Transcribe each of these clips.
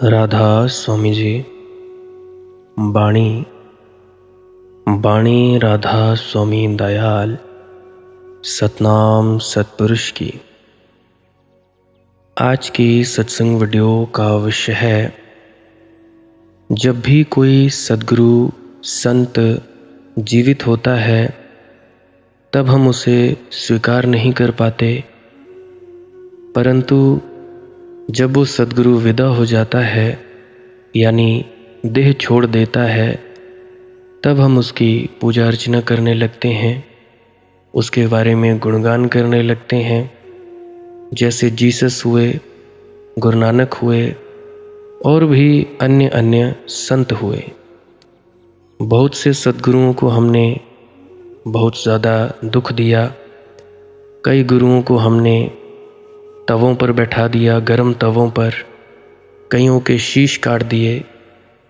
राधा स्वामी जी। बाणी बाणी राधा स्वामी दयाल सतनाम सतपुरुष की। आज की सत्संग वीडियो का विषय है, जब भी कोई सद्गुरु संत जीवित होता है तब हम उसे स्वीकार नहीं कर पाते, परंतु जब वो सद्गुरु विदा हो जाता है यानी देह छोड़ देता है, तब हम उसकी पूजा अर्चना करने लगते हैं, उसके बारे में गुणगान करने लगते हैं। जैसे जीसस हुए, गुरु नानक हुए और भी अन्य अन्य संत हुए। बहुत से सद्गुरुओं को हमने बहुत ज़्यादा दुख दिया। कई गुरुओं को हमने तवों पर बैठा दिया, गरम तवों पर। कईयों के शीश काट दिए,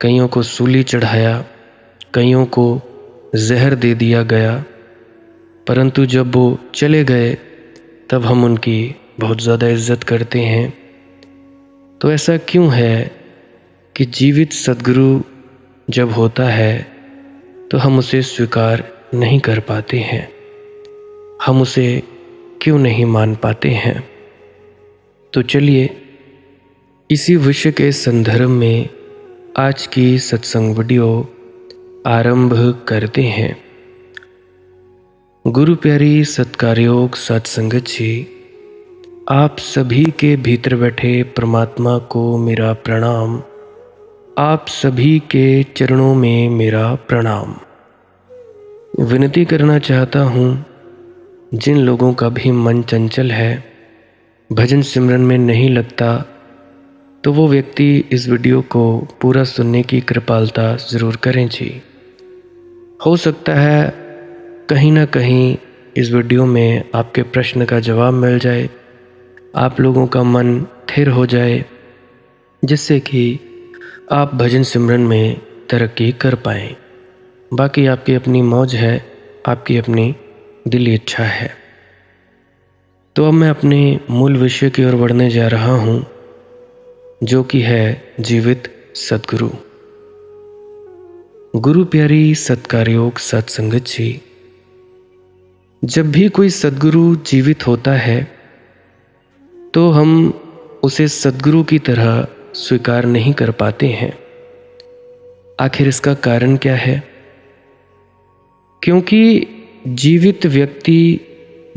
कईयों को सूली चढ़ाया, कईयों को जहर दे दिया गया। परंतु जब वो चले गए तब हम उनकी बहुत ज़्यादा इज्जत करते हैं। तो ऐसा क्यों है कि जीवित सद्गुरु जब होता है तो हम उसे स्वीकार नहीं कर पाते हैं, हम उसे क्यों नहीं मान पाते हैं? तो चलिए इसी विषय के संदर्भ में आज की सत्संग वीडियो आरंभ करते हैं। गुरु प्यारी सत्कारयोग सत्संगत जी, आप सभी के भीतर बैठे परमात्मा को मेरा प्रणाम, आप सभी के चरणों में मेरा प्रणाम। विनती करना चाहता हूँ, जिन लोगों का भी मन चंचल है, भजन सिमरन में नहीं लगता, तो वो व्यक्ति इस वीडियो को पूरा सुनने की कृपालता ज़रूर करें जी। हो सकता है कहीं ना कहीं इस वीडियो में आपके प्रश्न का जवाब मिल जाए, आप लोगों का मन थिर हो जाए, जिससे कि आप भजन सिमरन में तरक्की कर पाएँ। बाकी आपकी अपनी मौज है, आपकी अपनी दिली इच्छा है। तो अब मैं अपने मूल विषय की ओर बढ़ने जा रहा हूँ, जो कि है जीवित सद्गुरु। गुरु प्यारी सत्कारयोग सत्संगत जी, जब भी कोई सद्गुरु जीवित होता है तो हम उसे सद्गुरु की तरह स्वीकार नहीं कर पाते हैं। आखिर इसका कारण क्या है? क्योंकि जीवित व्यक्ति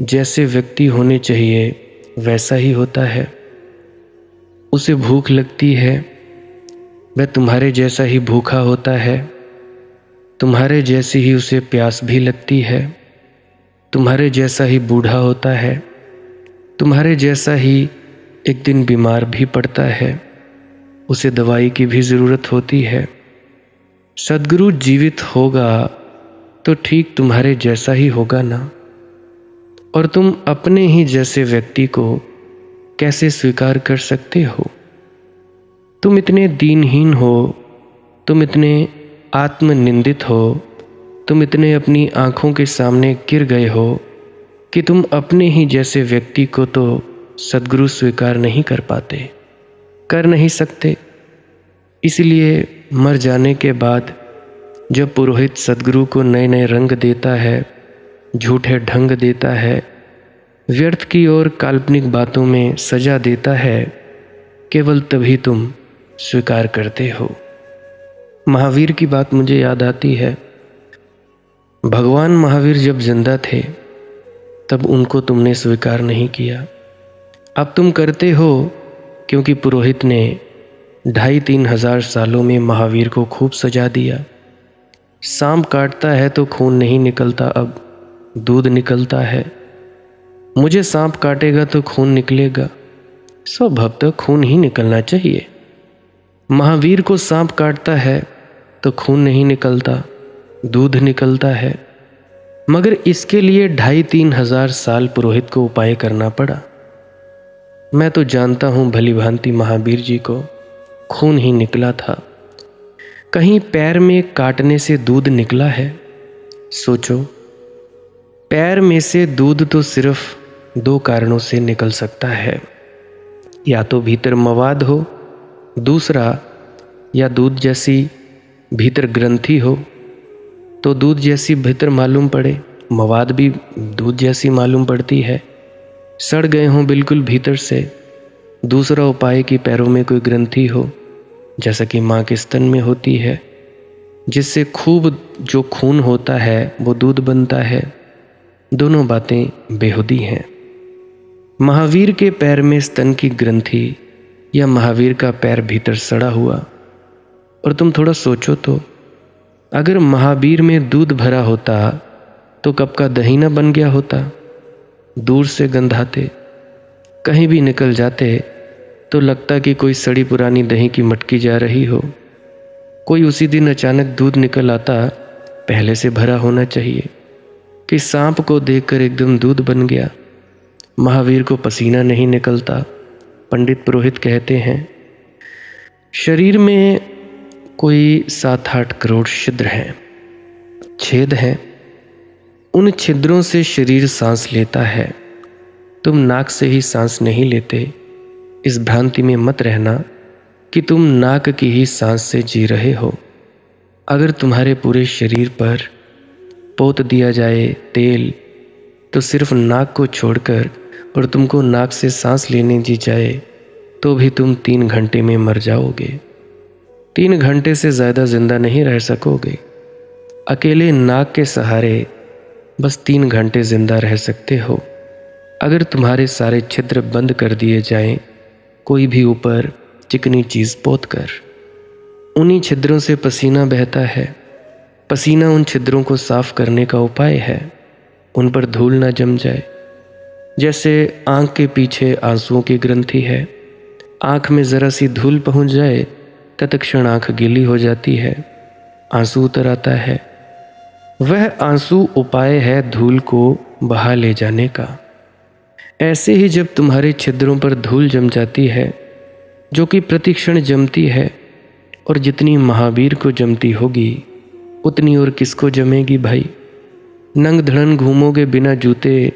जैसे व्यक्ति होने चाहिए वैसा ही होता है। उसे भूख लगती है, वह तुम्हारे जैसा ही भूखा होता है। तुम्हारे जैसी ही उसे प्यास भी लगती है। तुम्हारे जैसा ही बूढ़ा होता है। तुम्हारे जैसा ही एक दिन बीमार भी पड़ता है, उसे दवाई की भी ज़रूरत होती है। सद्गुरु जीवित होगा तो ठीक तुम्हारे जैसा ही होगा ना। और तुम अपने ही जैसे व्यक्ति को कैसे स्वीकार कर सकते हो? तुम इतने दीनहीन हो, तुम इतने आत्मनिंदित हो, तुम इतने अपनी आंखों के सामने गिर गए हो कि तुम अपने ही जैसे व्यक्ति को तो सद्गुरु स्वीकार नहीं कर पाते, कर नहीं सकते। इसलिए मर जाने के बाद जब पुरोहित सद्गुरु को नए नए रंग देता है, झूठे ढंग देता है, व्यर्थ की और काल्पनिक बातों में सजा देता है, केवल तभी तुम स्वीकार करते हो। महावीर की बात मुझे याद आती है। भगवान महावीर जब जिंदा थे तब उनको तुमने स्वीकार नहीं किया। अब तुम करते हो क्योंकि पुरोहित ने 2,500-3 हजार सालों में महावीर को खूब सजा दिया। सांप काटता है तो खून नहीं निकलता, अब दूध निकलता है। मुझे सांप काटेगा तो खून निकलेगा, स्वभावतः खून ही निकलना चाहिए। महावीर को सांप काटता है तो खून नहीं निकलता, दूध निकलता है। मगर इसके लिए 2,500-3 हजार साल पुरोहित को उपाय करना पड़ा। मैं तो जानता हूँ भली भांति महावीर जी को खून ही निकला था। कहीं पैर में काटने से दूध निकला है? सोचो, पैर में से दूध तो सिर्फ 2 कारणों से निकल सकता है। या तो भीतर मवाद हो दूसरा, या दूध जैसी भीतर ग्रंथि हो तो दूध जैसी भीतर मालूम पड़े, मवाद भी दूध जैसी मालूम पड़ती है, सड़ गए हों बिल्कुल भीतर से। दूसरा उपाय कि पैरों में कोई ग्रंथि हो, जैसा कि माँ के स्तन में होती है, जिससे खूब जो खून होता है वो दूध बनता है। दोनों बातें बेहुदी हैं। महावीर के पैर में स्तन की ग्रंथि या महावीर का पैर भीतर सड़ा हुआ। और तुम थोड़ा सोचो तो, अगर महावीर में दूध भरा होता तो कब का दही न बन गया होता। दूर से गंधाते, कहीं भी निकल जाते तो लगता कि कोई सड़ी पुरानी दही की मटकी जा रही हो। कोई उसी दिन अचानक दूध निकल आता, पहले से भरा होना चाहिए कि सांप को देखकर एकदम दूध बन गया। महावीर को पसीना नहीं निकलता। पंडित पुरोहित कहते हैं शरीर में कोई 7-8 करोड़ छिद्र हैं, छेद हैं। उन छिद्रों से शरीर सांस लेता है। तुम नाक से ही सांस नहीं लेते। इस भ्रांति में मत रहना कि तुम नाक की ही सांस से जी रहे हो। अगर तुम्हारे पूरे शरीर पर पोत दिया जाए तेल, तो सिर्फ नाक को छोड़कर और तुमको नाक से सांस लेने दी जाए तो भी तुम 3 घंटे में मर जाओगे। 3 घंटे से ज़्यादा जिंदा नहीं रह सकोगे। अकेले नाक के सहारे बस 3 घंटे जिंदा रह सकते हो। अगर तुम्हारे सारे छिद्र बंद कर दिए जाएं, कोई भी ऊपर चिकनी चीज़ पोत कर, उन्हीं छिद्रों से पसीना बहता है। पसीना उन छिद्रों को साफ करने का उपाय है, उन पर धूल ना जम जाए। जैसे आँख के पीछे आंसुओं की ग्रंथि है, आँख में ज़रा सी धूल पहुँच जाए तत्क्षण आँख गीली हो जाती है, आंसू उतर आता है। वह आंसू उपाय है धूल को बहा ले जाने का। ऐसे ही जब तुम्हारे छिद्रों पर धूल जम जाती है, जो कि प्रतिक्षण जमती है, और जितनी महावीर को जमती होगी उतनी और किसको जमेगी भाई। नंग धड़न घूमोगे बिना जूते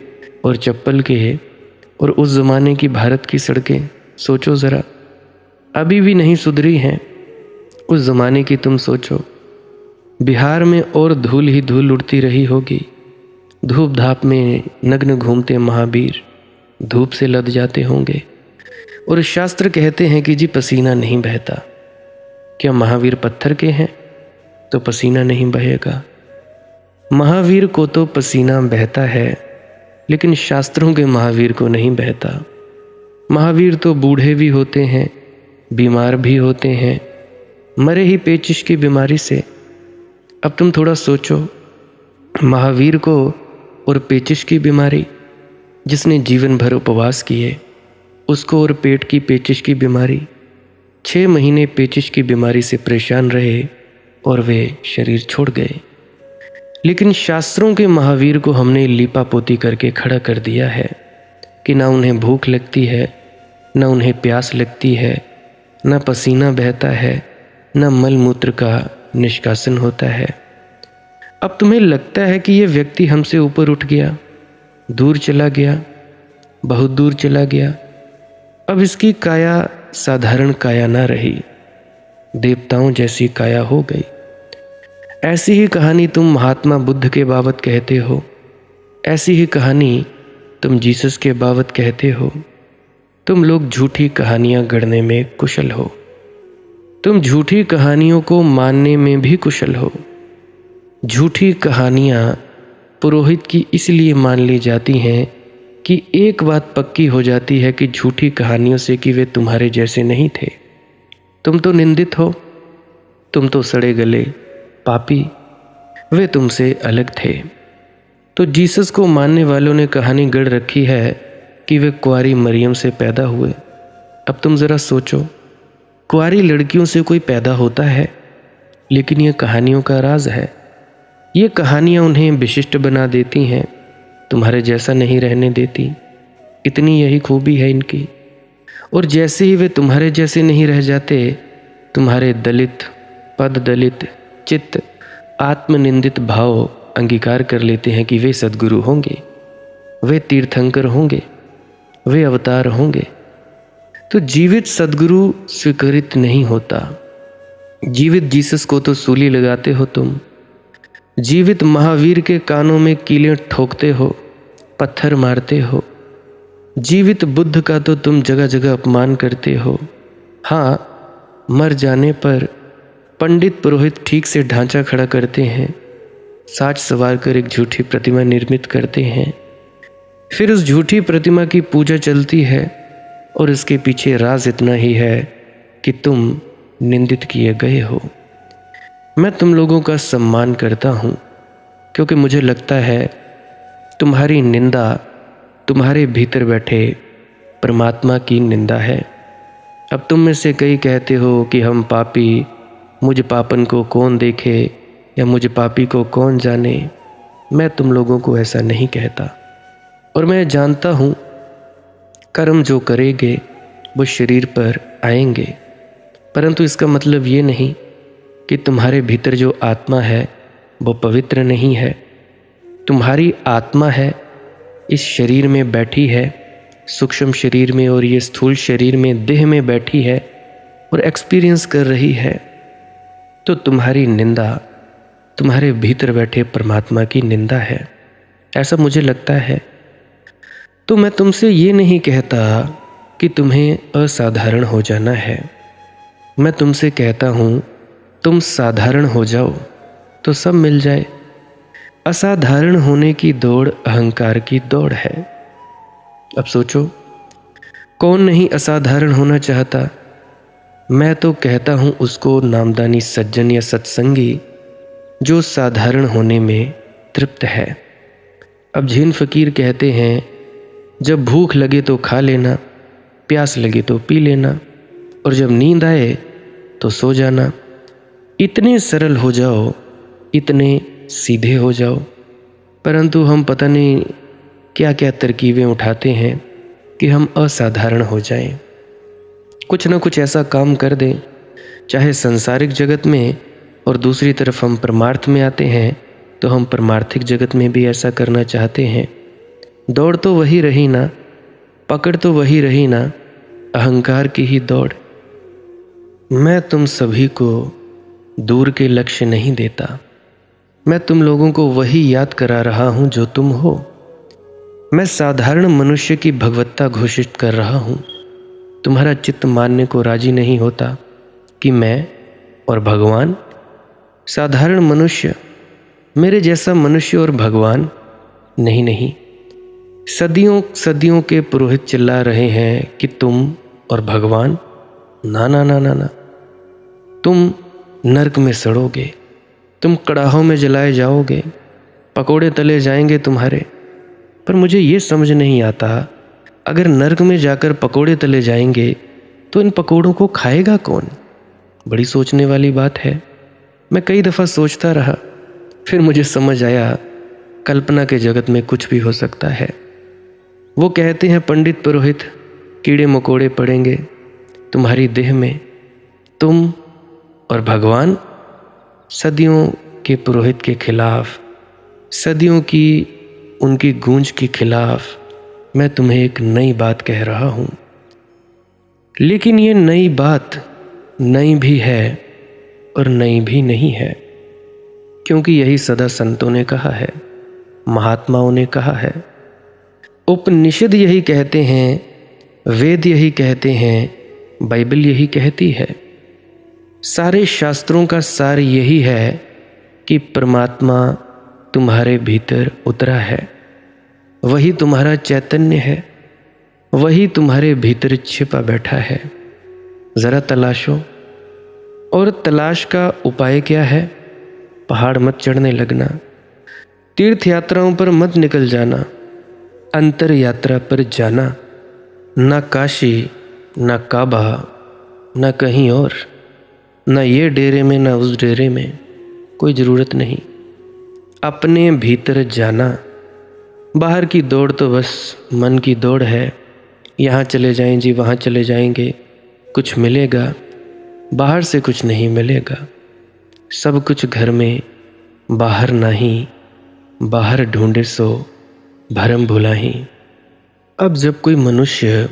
और चप्पल के, और उस ज़माने की भारत की सड़कें सोचो ज़रा, अभी भी नहीं सुधरी हैं। उस ज़माने की तुम सोचो, बिहार में और धूल ही धूल उड़ती रही होगी। धूप धाप में नग्न घूमते महावीर धूप से लद जाते होंगे, और शास्त्र कहते हैं कि जी पसीना नहीं बहता। क्या महावीर पत्थर के हैं तो पसीना नहीं बहेगा? महावीर को तो पसीना बहता है, लेकिन शास्त्रों के महावीर को नहीं बहता। महावीर तो बूढ़े भी होते हैं, बीमार भी होते हैं, मरे ही पेचिश की बीमारी से। अब तुम थोड़ा सोचो, महावीर को और पेचिश की बीमारी, जिसने जीवन भर उपवास किए, उसको और पेट की पेचिश की बीमारी, 6 महीने पेचिश की बीमारी से परेशान रहे और वे शरीर छोड़ गए। लेकिन शास्त्रों के महावीर को हमने लीपा पोती करके खड़ा कर दिया है कि ना उन्हें भूख लगती है, ना उन्हें प्यास लगती है, ना पसीना बहता है, ना मल मूत्र का निष्कासन होता है। अब तुम्हें लगता है कि यह व्यक्ति हमसे ऊपर उठ गया, दूर चला गया, बहुत दूर चला गया। अब इसकी काया साधारण काया ना रही, देवताओं जैसी काया हो गई। ऐसी ही कहानी तुम महात्मा बुद्ध के बाबत कहते हो, ऐसी ही कहानी तुम जीसस के बाबत कहते हो। तुम लोग झूठी कहानियां गढ़ने में कुशल हो। तुम झूठी कहानियों को मानने में भी कुशल हो। झूठी कहानियां पुरोहित की इसलिए मान ली जाती हैं कि एक बात पक्की हो जाती है कि झूठी कहानियों से कि वे तुम्हारे जैसे नहीं थे। तुम तो निंदित हो, तुम तो सड़े गले पापी, वे तुमसे अलग थे। तो जीसस को मानने वालों ने कहानी गढ़ रखी है कि वे कुंवारी मरियम से पैदा हुए। अब तुम ज़रा सोचो, कुंवारी लड़कियों से कोई पैदा होता है? लेकिन यह कहानियों का राज है। ये कहानियाँ उन्हें विशिष्ट बना देती हैं, तुम्हारे जैसा नहीं रहने देती। इतनी यही खूबी है इनकी। और जैसे ही वे तुम्हारे जैसे नहीं रह जाते, तुम्हारे दलित, पद दलित चित्त आत्मनिंदित भाव अंगीकार कर लेते हैं कि वे सद्गुरु होंगे, वे तीर्थंकर होंगे, वे अवतार होंगे। तो जीवित सद्गुरु स्वीकृत नहीं होता। जीवित जीसस को तो सूली लगाते हो तुम, जीवित महावीर के कानों में कीलें ठोकते हो, पत्थर मारते हो। जीवित बुद्ध का तो तुम जगह जगह अपमान करते हो। हाँ, मर जाने पर पंडित पुरोहित ठीक से ढांचा खड़ा करते हैं, साज सवार कर एक झूठी प्रतिमा निर्मित करते हैं। फिर उस झूठी प्रतिमा की पूजा चलती है और इसके पीछे राज इतना ही है कि तुम निंदित किए गए हो। मैं तुम लोगों का सम्मान करता हूँ क्योंकि मुझे लगता है तुम्हारी निंदा तुम्हारे भीतर बैठे परमात्मा की निंदा है। अब तुम में से कई कहते हो कि हम पापी, मुझ पापन को कौन देखे या मुझ पापी को कौन जाने। मैं तुम लोगों को ऐसा नहीं कहता और मैं जानता हूँ कर्म जो करेंगे वो शरीर पर आएंगे, परंतु इसका मतलब ये नहीं कि तुम्हारे भीतर जो आत्मा है वो पवित्र नहीं है। तुम्हारी आत्मा है, इस शरीर में बैठी है, सूक्ष्म शरीर में और ये स्थूल शरीर में, देह में बैठी है और एक्सपीरियंस कर रही है। तो तुम्हारी निंदा तुम्हारे भीतर बैठे परमात्मा की निंदा है, ऐसा मुझे लगता है। तो मैं तुमसे ये नहीं कहता कि तुम्हें असाधारण हो जाना है। मैं तुमसे कहता हूँ तुम साधारण हो जाओ तो सब मिल जाए। असाधारण होने की दौड़ अहंकार की दौड़ है। अब सोचो, कौन नहीं असाधारण होना चाहता। मैं तो कहता हूँ उसको नामदानी सज्जन या सत्संगी जो साधारण होने में तृप्त है। अब झीन फकीर कहते हैं, जब भूख लगे तो खा लेना, प्यास लगे तो पी लेना और जब नींद आए तो सो जाना। इतने सरल हो जाओ, इतने सीधे हो जाओ, परंतु हम पता नहीं क्या क्या तरकीबें उठाते हैं कि हम असाधारण हो जाएं। कुछ ना कुछ ऐसा काम कर दें, चाहे संसारिक जगत में, और दूसरी तरफ हम परमार्थ में आते हैं तो हम परमार्थिक जगत में भी ऐसा करना चाहते हैं। दौड़ तो वही रही ना, पकड़ तो वही रही ना, अहंकार की ही दौड़। मैं तुम सभी को दूर के लक्ष्य नहीं देता, मैं तुम लोगों को वही याद करा रहा हूं जो तुम हो। मैं साधारण मनुष्य की भगवत्ता घोषित कर रहा हूं। तुम्हारा चित्त मानने को राजी नहीं होता कि मैं और भगवान, साधारण मनुष्य, मेरे जैसा मनुष्य और भगवान, नहीं नहीं। सदियों सदियों के पुरोहित चिल्ला रहे हैं कि तुम और भगवान, ना ना ना ना ना। तुम नरक में सड़ोगे, तुम कड़ाहों में जलाए जाओगे, पकोड़े तले जाएंगे तुम्हारे। पर मुझे ये समझ नहीं आता, अगर नरक में जाकर पकोड़े तले जाएंगे तो इन पकोड़ों को खाएगा कौन? बड़ी सोचने वाली बात है। मैं कई दफ़ा सोचता रहा, फिर मुझे समझ आया कल्पना के जगत में कुछ भी हो सकता है। वो कहते हैं पंडित पुरोहित, कीड़े मकोड़े पड़ेंगे तुम्हारी देह में। तुम और भगवान, सदियों के पुरोहित के खिलाफ, सदियों की उनकी गूंज के खिलाफ मैं तुम्हें एक नई बात कह रहा हूँ। लेकिन ये नई बात नई भी है और नई भी नहीं है, क्योंकि यही सदा संतों ने कहा है, महात्माओं ने कहा है, उपनिषद यही कहते हैं, वेद यही कहते हैं, बाइबल यही कहती है। सारे शास्त्रों का सार यही है कि परमात्मा तुम्हारे भीतर उतरा है, वही तुम्हारा चैतन्य है, वही तुम्हारे भीतर छिपा बैठा है। ज़रा तलाशो। और तलाश का उपाय क्या है? पहाड़ मत चढ़ने लगना, तीर्थ यात्राओं पर मत निकल जाना, अंतर यात्रा पर जाना। ना काशी, ना काबा, ना कहीं और, ना ये डेरे में ना उस डेरे में, कोई ज़रूरत नहीं। अपने भीतर जाना। बाहर की दौड़ तो बस मन की दौड़ है, यहाँ चले जाएं जी, वहाँ चले जाएंगे, कुछ मिलेगा, बाहर से कुछ नहीं मिलेगा। सब कुछ घर में, बाहर नहीं, बाहर ढूंढे सो भरम भुलाही। अब जब कोई मनुष्य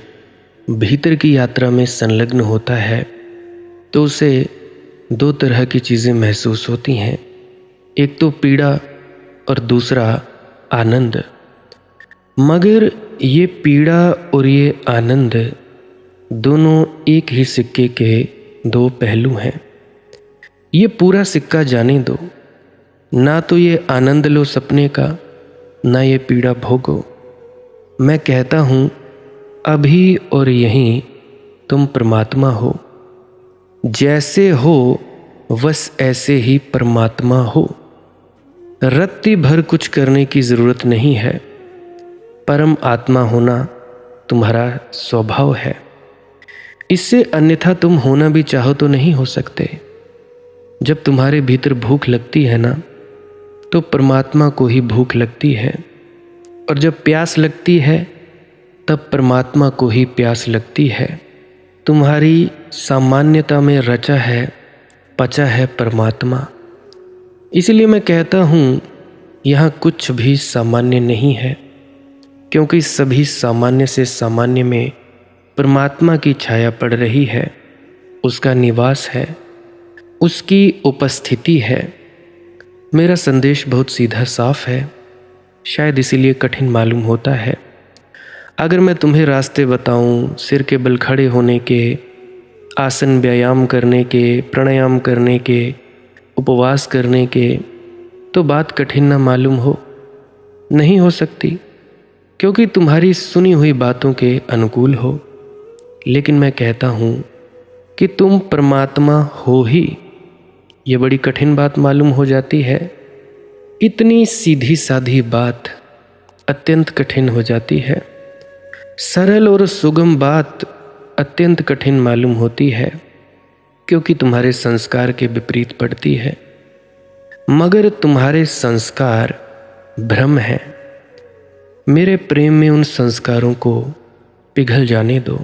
भीतर की यात्रा में संलग्न होता है तो उसे दो तरह की चीज़ें महसूस होती हैं, एक तो पीड़ा और दूसरा आनंद। मगर ये पीड़ा और ये आनंद दोनों एक ही सिक्के के दो पहलू हैं। ये पूरा सिक्का जाने दो, ना तो ये आनंद लो सपने का, ना ये पीड़ा भोगो। मैं कहता हूँ अभी और यहीं तुम परमात्मा हो, जैसे हो बस ऐसे ही परमात्मा हो। रत्ती भर कुछ करने की ज़रूरत नहीं है, परम आत्मा होना तुम्हारा स्वभाव है। इससे अन्यथा तुम होना भी चाहो तो नहीं हो सकते। जब तुम्हारे भीतर भूख लगती है ना, तो परमात्मा को ही भूख लगती है, और जब प्यास लगती है तब परमात्मा को ही प्यास लगती है। तुम्हारी सामान्यता में रचा है पचा है परमात्मा। इसलिए मैं कहता हूँ यहाँ कुछ भी सामान्य नहीं है, क्योंकि सभी सामान्य से सामान्य में परमात्मा की छाया पड़ रही है, उसका निवास है, उसकी उपस्थिति है। मेरा संदेश बहुत सीधा साफ है, शायद इसीलिए कठिन मालूम होता है। अगर मैं तुम्हें रास्ते बताऊं सिर के बल खड़े होने के, आसन व्यायाम करने के, प्राणायाम करने के, उपवास करने के, तो बात कठिन ना मालूम हो? नहीं हो सकती, क्योंकि तुम्हारी सुनी हुई बातों के अनुकूल हो। लेकिन मैं कहता हूँ कि तुम परमात्मा हो ही, ये बड़ी कठिन बात मालूम हो जाती है। इतनी सीधी साधी बात अत्यंत कठिन हो जाती है। सरल और सुगम बात अत्यंत कठिन मालूम होती है, क्योंकि तुम्हारे संस्कार के विपरीत पड़ती है। मगर तुम्हारे संस्कार भ्रम है। मेरे प्रेम में उन संस्कारों को पिघल जाने दो।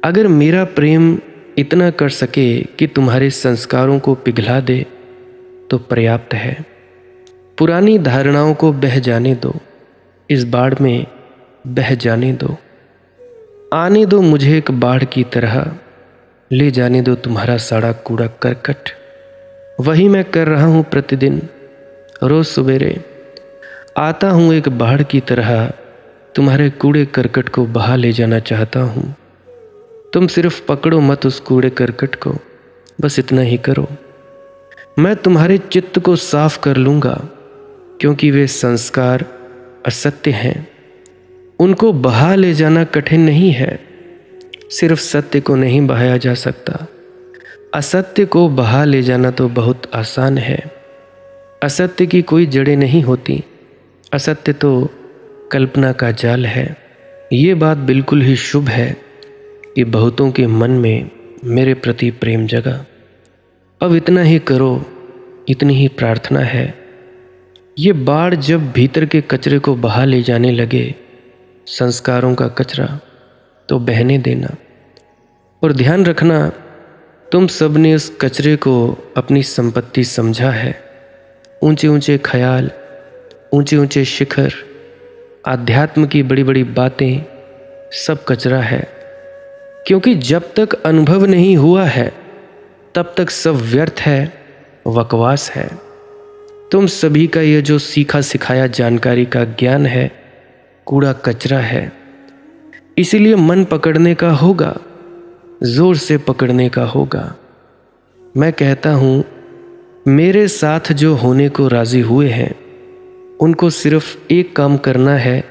अगर मेरा प्रेम इतना कर सके कि तुम्हारे संस्कारों को पिघला दे तो पर्याप्त है। पुरानी धारणाओं को बह जाने दो, इस बाढ़ में बह जाने दो। आने दो मुझे एक बाढ़ की तरह, ले जाने दो तुम्हारा सारा कूड़ा करकट। वही मैं कर रहा हूँ प्रतिदिन। रोज सवेरे आता हूँ एक बाढ़ की तरह, तुम्हारे कूड़े करकट को बहा ले जाना चाहता हूँ। तुम सिर्फ पकड़ो मत उस कूड़े करकट को, बस इतना ही करो। मैं तुम्हारे चित्त को साफ कर लूँगा, क्योंकि वे संस्कार असत्य हैं। उनको बहा ले जाना कठिन नहीं है। सिर्फ सत्य को नहीं बहाया जा सकता, असत्य को बहा ले जाना तो बहुत आसान है। असत्य की कोई जड़ें नहीं होती, असत्य तो कल्पना का जाल है। ये बात बिल्कुल ही शुभ है कि बहुतों के मन में मेरे प्रति प्रेम जगा। अब इतना ही करो, इतनी ही प्रार्थना है। ये बाढ़ जब भीतर के कचरे को बहा ले जाने लगे, संस्कारों का कचरा, तो बहने देना। और ध्यान रखना, तुम सब ने उस कचरे को अपनी संपत्ति समझा है। ऊंचे ऊंचे ख्याल, ऊंचे ऊंचे शिखर, आध्यात्म की बड़ी बड़ी बातें, सब कचरा है। क्योंकि जब तक अनुभव नहीं हुआ है तब तक सब व्यर्थ है, बकवास है। तुम सभी का ये जो सीखा सिखाया जानकारी का ज्ञान है, कूड़ा कचरा है। इसीलिए मन पकड़ने का होगा, जोर से पकड़ने का होगा। मैं कहता हूँ मेरे साथ जो होने को राजी हुए हैं, उनको सिर्फ एक काम करना है,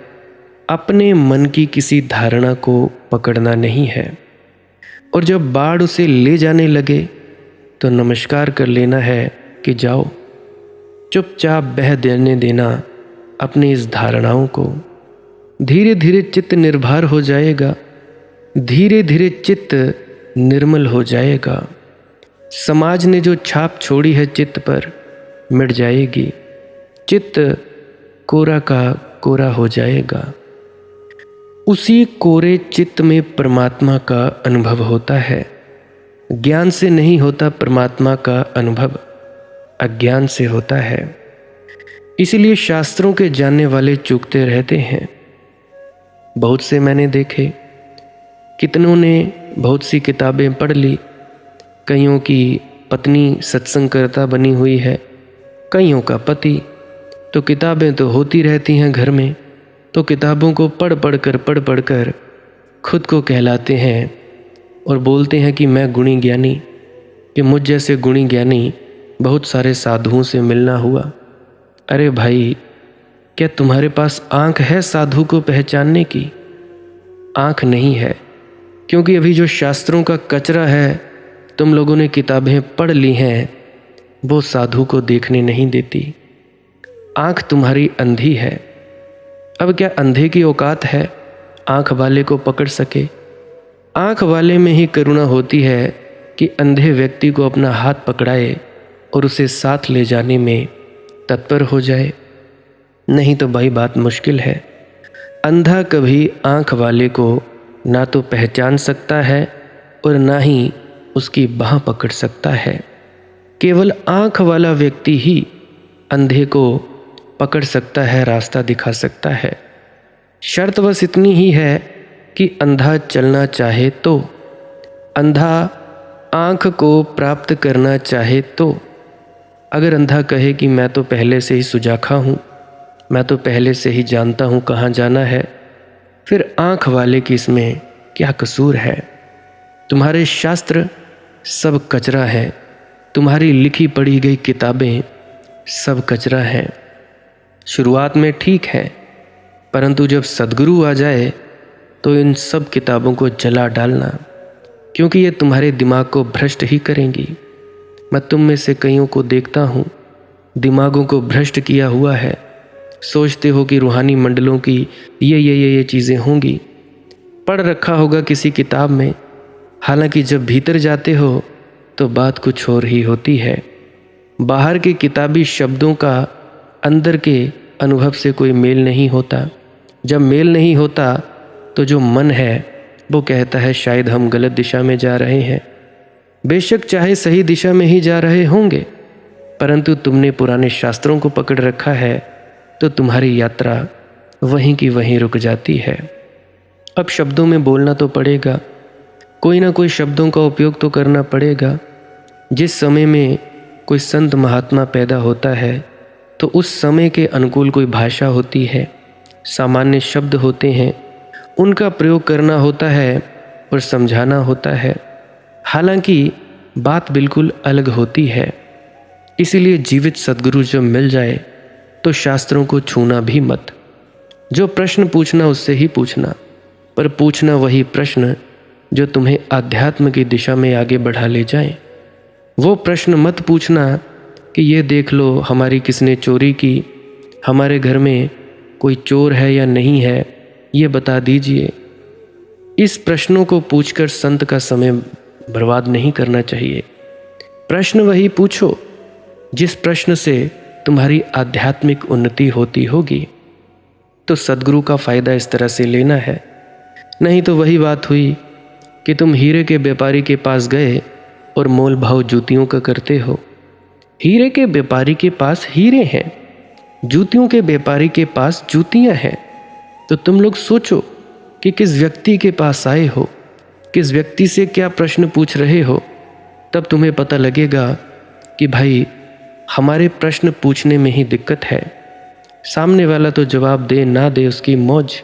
अपने मन की किसी धारणा को पकड़ना नहीं है। और जब बाढ़ उसे ले जाने लगे तो नमस्कार कर लेना है कि जाओ। चुपचाप बह देने देना अपनी इस धारणाओं को। धीरे धीरे चित्त निर्भर हो जाएगा, धीरे धीरे चित्त निर्मल हो जाएगा। समाज ने जो छाप छोड़ी है चित्त पर, मिट जाएगी। चित्त कोरा का कोरा हो जाएगा। उसी कोरे चित्त में परमात्मा का अनुभव होता है। ज्ञान से नहीं होता परमात्मा का अनुभव, अज्ञान से होता है। इसलिए शास्त्रों के जानने वाले चूकते रहते हैं। बहुत से मैंने देखे कितनों ने बहुत सी किताबें पढ़ ली, कईयों की पत्नी सत्संगकर्ता बनी हुई है, कईयों का पति। तो किताबें तो होती रहती हैं घर में, तो किताबों को पढ़ पढ़ कर खुद को कहलाते हैं और बोलते हैं कि मैं गुणी ज्ञानी, कि मुझ जैसे गुणी ज्ञानी बहुत सारे साधुओं से मिलना हुआ। अरे भाई, क्या तुम्हारे पास आँख है साधु को पहचानने की? आँख नहीं है, क्योंकि अभी जो शास्त्रों का कचरा है तुम लोगों ने किताबें पढ़ ली हैं, वो साधु को देखने नहीं देती। आँख तुम्हारी अंधी है। अब क्या अंधे की औकात है आँख वाले को पकड़ सके? आँख वाले में ही करुणा होती है कि अंधे व्यक्ति को अपना हाथ पकड़ाए और उसे साथ ले जाने में तत्पर हो जाए। नहीं तो भाई बात मुश्किल है। अंधा कभी आँख वाले को ना तो पहचान सकता है और ना ही उसकी बाँह पकड़ सकता है। केवल आँख वाला व्यक्ति ही अंधे को पकड़ सकता है, रास्ता दिखा सकता है। शर्त बस इतनी ही है कि अंधा चलना चाहे तो, अंधा आँख को प्राप्त करना चाहे तो। अगर अंधा कहे कि मैं तो पहले से ही सुजाखा हूँ, मैं तो पहले से ही जानता हूँ कहाँ जाना है, फिर आँख वाले की इसमें क्या कसूर है? तुम्हारे शास्त्र सब कचरा है, तुम्हारी लिखी पढ़ी गई किताबें सब कचरा हैं। शुरुआत में ठीक है, परंतु जब सद्गुरु आ जाए तो इन सब किताबों को जला डालना, क्योंकि ये तुम्हारे दिमाग को भ्रष्ट ही करेंगी। मैं तुम में से कईयों को देखता हूँ, दिमागों को भ्रष्ट किया हुआ है। सोचते हो कि रूहानी मंडलों की ये चीज़ें होंगी, पढ़ रखा होगा किसी किताब में, हालांकि जब भीतर जाते हो तो बात कुछ और ही होती है। बाहर के किताबी शब्दों का अंदर के अनुभव से कोई मेल नहीं होता। जब मेल नहीं होता तो जो मन है वो कहता है शायद हम गलत दिशा में जा रहे हैं। बेशक चाहे सही दिशा में ही जा रहे होंगे, परंतु तुमने पुराने शास्त्रों को पकड़ रखा है तो तुम्हारी यात्रा वहीं की वहीं रुक जाती है। अब शब्दों में बोलना तो पड़ेगा, कोई ना कोई शब्दों का उपयोग तो करना पड़ेगा। जिस समय में कोई संत महात्मा पैदा होता है तो उस समय के अनुकूल कोई भाषा होती है, सामान्य शब्द होते हैं, उनका प्रयोग करना होता है और समझाना होता है। हालांकि बात बिल्कुल अलग होती है। इसीलिए जीवित सद्गुरु जब मिल जाए तो शास्त्रों को छूना भी मत। जो प्रश्न पूछना उससे ही पूछना, पर पूछना वही प्रश्न जो तुम्हें आध्यात्म की दिशा में आगे बढ़ा ले जाए। वो प्रश्न मत पूछना कि ये देख लो हमारी किसने चोरी की, हमारे घर में कोई चोर है या नहीं है, ये बता दीजिए। इस प्रश्नों को पूछकर संत का समय बर्बाद नहीं करना चाहिए। प्रश्न वही पूछो जिस प्रश्न से तुम्हारी आध्यात्मिक उन्नति होती होगी। तो सद्गुरु का फ़ायदा इस तरह से लेना है। नहीं तो वही बात हुई कि तुम हीरे के व्यापारी के पास गए और मोल भाव जूतियों का करते हो। हीरे के व्यापारी के पास हीरे हैं, जूतियों के व्यापारी के पास जूतियां हैं। तो तुम लोग सोचो कि किस व्यक्ति के पास आए हो, किस व्यक्ति से क्या प्रश्न पूछ रहे हो, तब तुम्हें पता लगेगा कि भाई हमारे प्रश्न पूछने में ही दिक्कत है। सामने वाला तो जवाब दे ना दे उसकी मौज।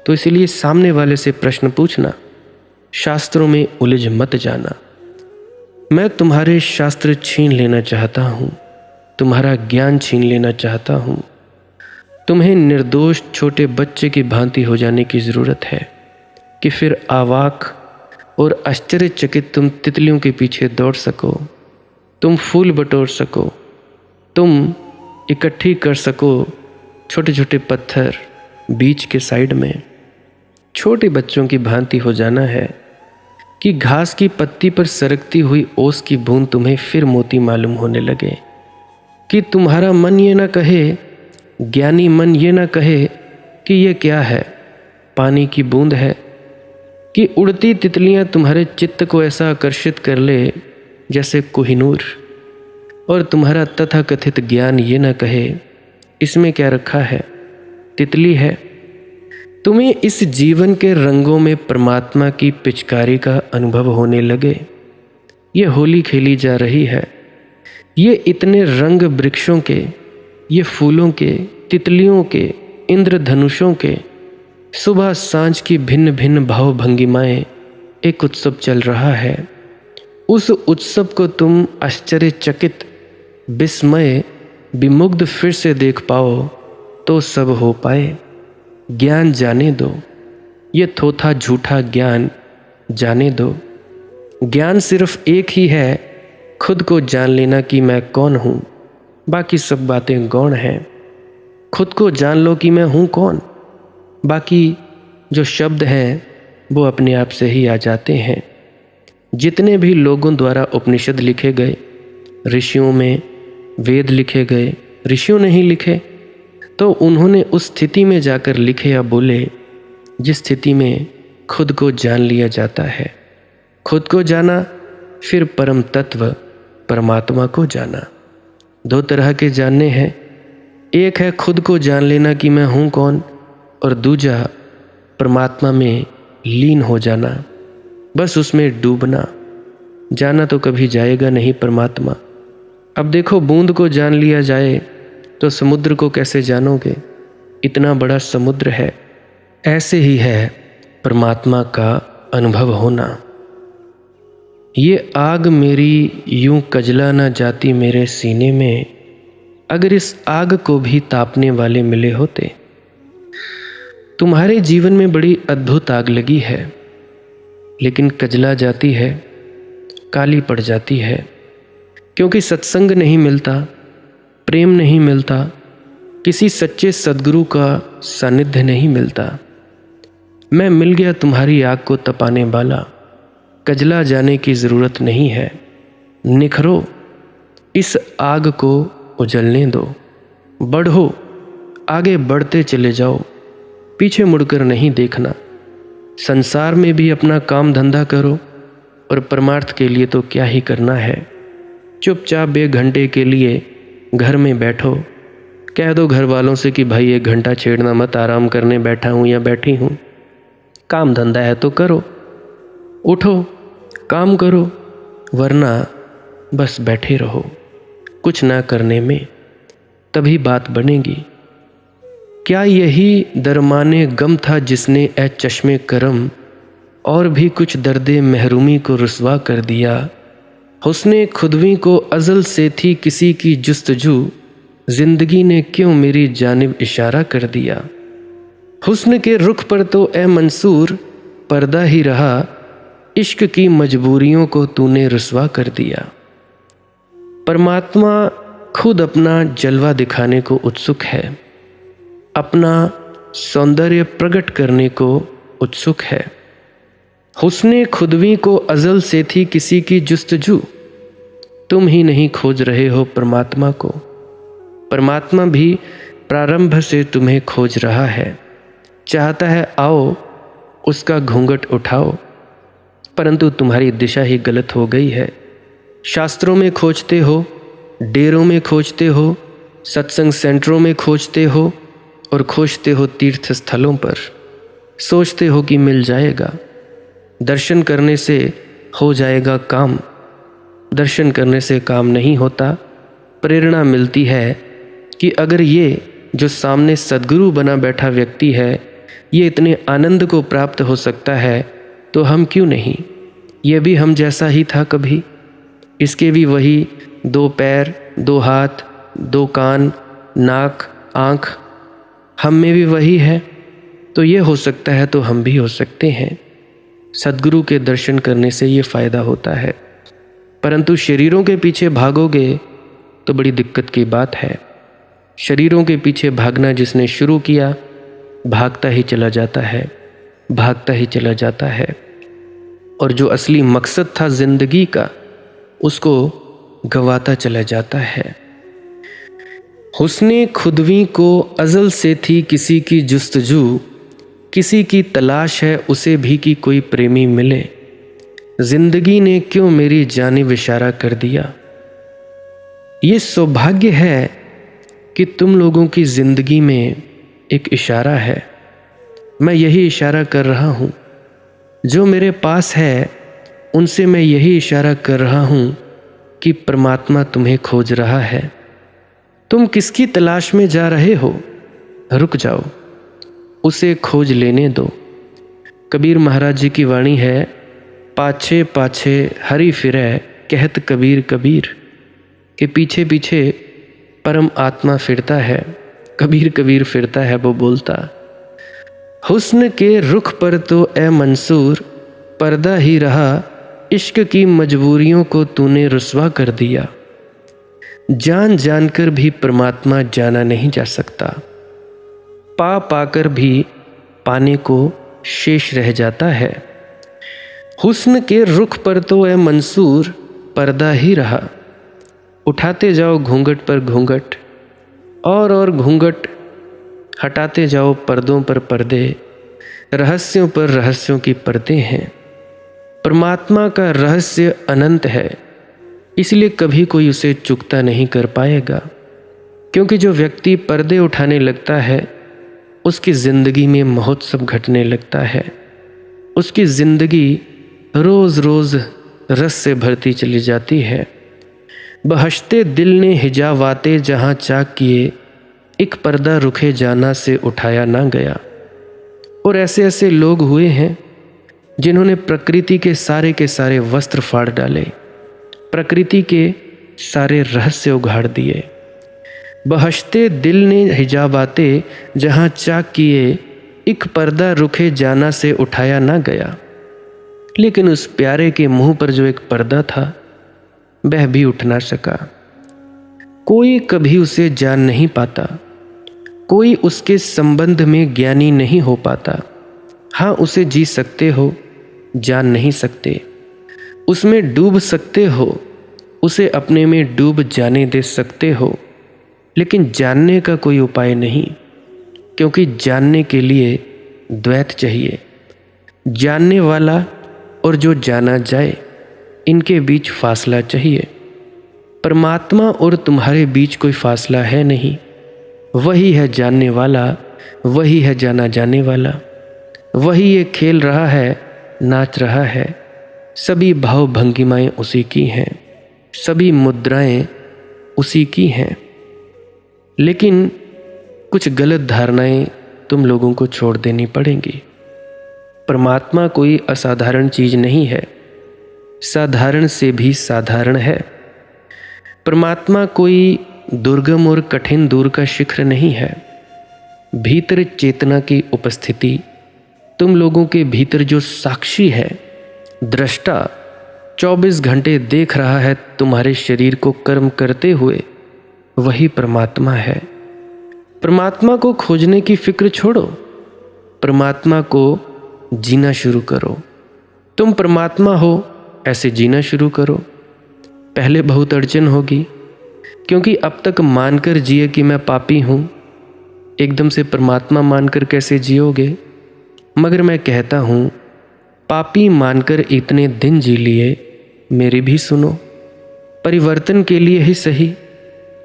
तो इसलिए सामने वाले से प्रश्न पूछना, शास्त्रों में उलझ मत जाना। मैं तुम्हारे शास्त्र छीन लेना चाहता हूँ, तुम्हारा ज्ञान छीन लेना चाहता हूँ। तुम्हें निर्दोष छोटे बच्चे की भांति हो जाने की ज़रूरत है कि फिर आवाक और आश्चर्यचकित तुम तितलियों के पीछे दौड़ सको, तुम फूल बटोर सको, तुम इकट्ठी कर सको छोटे छोटे पत्थर बीच के साइड में। छोटे बच्चों की भांति हो जाना है कि घास की पत्ती पर सरकती हुई ओस की बूंद तुम्हें फिर मोती मालूम होने लगे। कि तुम्हारा मन ये ना कहे, ज्ञानी मन ये ना कहे कि ये क्या है, पानी की बूंद है। कि उड़ती तितलियां तुम्हारे चित्त को ऐसा आकर्षित कर ले जैसे कोहिनूर। और तुम्हारा तथाकथित ज्ञान ये ना कहे इसमें क्या रखा है, तितली है। तुम्हें इस जीवन के रंगों में परमात्मा की पिचकारी का अनुभव होने लगे। ये होली खेली जा रही है। ये इतने रंग वृक्षों के, ये फूलों के, तितलियों के, इंद्रधनुषों के, सुबह सांझ की भिन्न भिन्न भाव भंगिमाएं, एक उत्सव चल रहा है। उस उत्सव को तुम आश्चर्यचकित, विस्मय, विमुग्ध फिर से देख पाओ तो सब हो पाए। ज्ञान जाने दो, ये थोथा झूठा ज्ञान जाने दो। ज्ञान सिर्फ एक ही है, खुद को जान लेना कि मैं कौन हूँ, बाकी सब बातें गौण हैं। खुद को जान लो कि मैं हूँ कौन, बाकी जो शब्द हैं वो अपने आप से ही आ जाते हैं। जितने भी लोगों द्वारा उपनिषद लिखे गए, ऋषियों में वेद लिखे गए, ऋषियों ने ही लिखे, तो उन्होंने उस स्थिति में जाकर लिखे या बोले जिस स्थिति में खुद को जान लिया जाता है। खुद को जाना, फिर परम तत्व परमात्मा को जाना। दो तरह के जानने हैं। एक है खुद को जान लेना कि मैं हूँ कौन, और दूजा परमात्मा में लीन हो जाना, बस उसमें डूबना। जाना तो कभी जाएगा नहीं परमात्मा। अब देखो, बूंद को जान लिया जाए तो समुद्र को कैसे जानोगे? इतना बड़ा समुद्र है। ऐसे ही है परमात्मा का अनुभव होना। ये आग मेरी यूं कजला ना जाती मेरे सीने में, अगर इस आग को भी तापने वाले मिले होते। तुम्हारे जीवन में बड़ी अद्भुत आग लगी है, लेकिन कजला जाती है, काली पड़ जाती है, क्योंकि सत्संग नहीं मिलता, प्रेम नहीं मिलता, किसी सच्चे सद्गुरु का सानिध्य नहीं मिलता। मैं मिल गया तुम्हारी आग को तपाने वाला, कजला जाने की ज़रूरत नहीं है। निखरो, इस आग को उजलने दो, बढ़ो, आगे बढ़ते चले जाओ, पीछे मुड़कर नहीं देखना। संसार में भी अपना काम धंधा करो, और परमार्थ के लिए तो क्या ही करना है। चुपचाप 1 घंटे के लिए घर में बैठो, कह दो घर वालों से कि भाई 1 घंटा छेड़ना मत, आराम करने बैठा हूँ या बैठी हूँ। काम धंधा है तो करो, उठो, काम करो, वरना बस बैठे रहो कुछ ना करने में, तभी बात बनेगी। क्या यही दरमाने गम था जिसने ए चश्मे करम और भी कुछ दर्दे महरूमी को रुसवा कर दिया। हुस्ने खुदवी को अज़ल से थी किसी की जुस्तजू, जिंदगी ने क्यों मेरी जानिब इशारा कर दिया। हुस्न के रुख पर तो ए मंसूर पर्दा ही रहा, इश्क की मजबूरियों को तूने रुसवा कर दिया। परमात्मा खुद अपना जलवा दिखाने को उत्सुक है, अपना सौंदर्य प्रकट करने को उत्सुक है। हुस्ने खुदवी को अज़ल से थी किसी की जुस्तजू, तुम ही नहीं खोज रहे हो परमात्मा को। परमात्मा भी प्रारंभ से तुम्हें खोज रहा है, चाहता है आओ उसका घूंघट उठाओ, परंतु तुम्हारी दिशा ही गलत हो गई है। शास्त्रों में खोजते हो, डेरों में खोजते हो, सत्संग सेंटरों में खोजते हो, और खोजते हो तीर्थ स्थलों पर। सोचते हो कि मिल जाएगा, दर्शन करने से हो जाएगा काम। दर्शन करने से काम नहीं होता। प्रेरणा मिलती है कि अगर ये जो सामने सद्गुरु बना बैठा व्यक्ति है, ये इतने आनंद को प्राप्त हो सकता है, तो हम क्यों नहीं। ये भी हम जैसा ही था कभी, इसके भी वही 2 पैर, 2 हाथ, 2 कान, नाक, आँख, हम में भी वही है, तो ये हो सकता है तो हम भी हो सकते हैं। सद्गुरु के दर्शन करने से ये फ़ायदा होता है, परंतु शरीरों के पीछे भागोगे तो बड़ी दिक्कत की बात है। शरीरों के पीछे भागना जिसने शुरू किया, भागता ही चला जाता है, भागता ही चला जाता है, और जो असली मकसद था जिंदगी का, उसको गंवाता चला जाता है। हुस्ने खुदवी को अज़ल से थी किसी की जुस्तजू, किसी की तलाश है उसे भी कि कोई प्रेमी मिले। जिंदगी ने क्यों मेरी जानिब इशारा कर दिया। ये सौभाग्य है कि तुम लोगों की जिंदगी में एक इशारा है, मैं यही इशारा कर रहा हूँ। जो मेरे पास है उनसे मैं यही इशारा कर रहा हूँ कि परमात्मा तुम्हें खोज रहा है। तुम किसकी तलाश में जा रहे हो? रुक जाओ, उसे खोज लेने दो। कबीर महाराज जी की वाणी है, पाछे पाछे हरि फिरै कहत कबीर कबीर, के पीछे पीछे परम आत्मा फिरता है। कबीर कबीर फिरता है वो बोलता, हुस्न के रुख पर तो ए मंसूर पर्दा ही रहा, इश्क की मजबूरियों को तूने रुस्वा कर दिया। जान जानकर भी परमात्मा जाना नहीं जा सकता, पा पाकर भी पाने को शेष रह जाता है। हुस्न के रुख पर तो ए मंसूर पर्दा ही रहा, उठाते जाओ घूंघट पर घूंघट और घूंघट हटाते जाओ पर्दों पर पर्दे, रहस्यों पर रहस्यों की पर्दे हैं। परमात्मा का रहस्य अनंत है, इसलिए कभी कोई उसे चुकता नहीं कर पाएगा। क्योंकि जो व्यक्ति पर्दे उठाने लगता है उसकी ज़िंदगी में महोत्सव घटने लगता है। उसकी ज़िंदगी रोज़ रोज़ रस से भरती चली जाती है। बहश्ते दिल ने हिजावाते जहाँ चाक किए, एक पर्दा रुखे जाना से उठाया ना गया। और ऐसे ऐसे लोग हुए हैं जिन्होंने प्रकृति के सारे वस्त्र फाड़ डाले, प्रकृति के सारे रहस्य उघाड़ दिए। बहश्ते दिल ने हिजाबाते जहाँ चाक किए, एक पर्दा रुखे जाना से उठाया ना गया। लेकिन उस प्यारे के मुंह पर जो एक पर्दा था वह भी उठ ना सका। कोई कभी उसे जान नहीं पाता, कोई उसके संबंध में ज्ञानी नहीं हो पाता। हाँ, उसे जी सकते हो, जान नहीं सकते। उसमें डूब सकते हो, उसे अपने में डूब जाने दे सकते हो, लेकिन जानने का कोई उपाय नहीं। क्योंकि जानने के लिए द्वैत चाहिए। जानने वाला और जो जाना जाए, इनके बीच फासला चाहिए। परमात्मा और तुम्हारे बीच कोई फासला है नहीं। वही है जानने वाला, वही है जाना जाने वाला। वही ये खेल रहा है, नाच रहा है। सभी भाव भंगिमाएं उसी की हैं, सभी मुद्राएं उसी की हैं। लेकिन कुछ गलत धारणाएं तुम लोगों को छोड़ देनी पड़ेंगी। परमात्मा कोई असाधारण चीज नहीं है, साधारण से भी साधारण है। परमात्मा कोई दुर्गम और कठिन दूर का शिखर नहीं है। भीतर चेतना की उपस्थिति, तुम लोगों के भीतर जो साक्षी है, दृष्टा 24 घंटे देख रहा है तुम्हारे शरीर को कर्म करते हुए, वही परमात्मा है। परमात्मा को खोजने की फिक्र छोड़ो, परमात्मा को जीना शुरू करो। तुम परमात्मा हो ऐसे जीना शुरू करो। पहले बहुत अड़चन होगी, क्योंकि अब तक मानकर जिए कि मैं पापी हूँ। एकदम से परमात्मा मानकर कैसे जियोगे? मगर मैं कहता हूँ, पापी मानकर इतने दिन जी लिए, मेरी भी सुनो। परिवर्तन के लिए ही सही,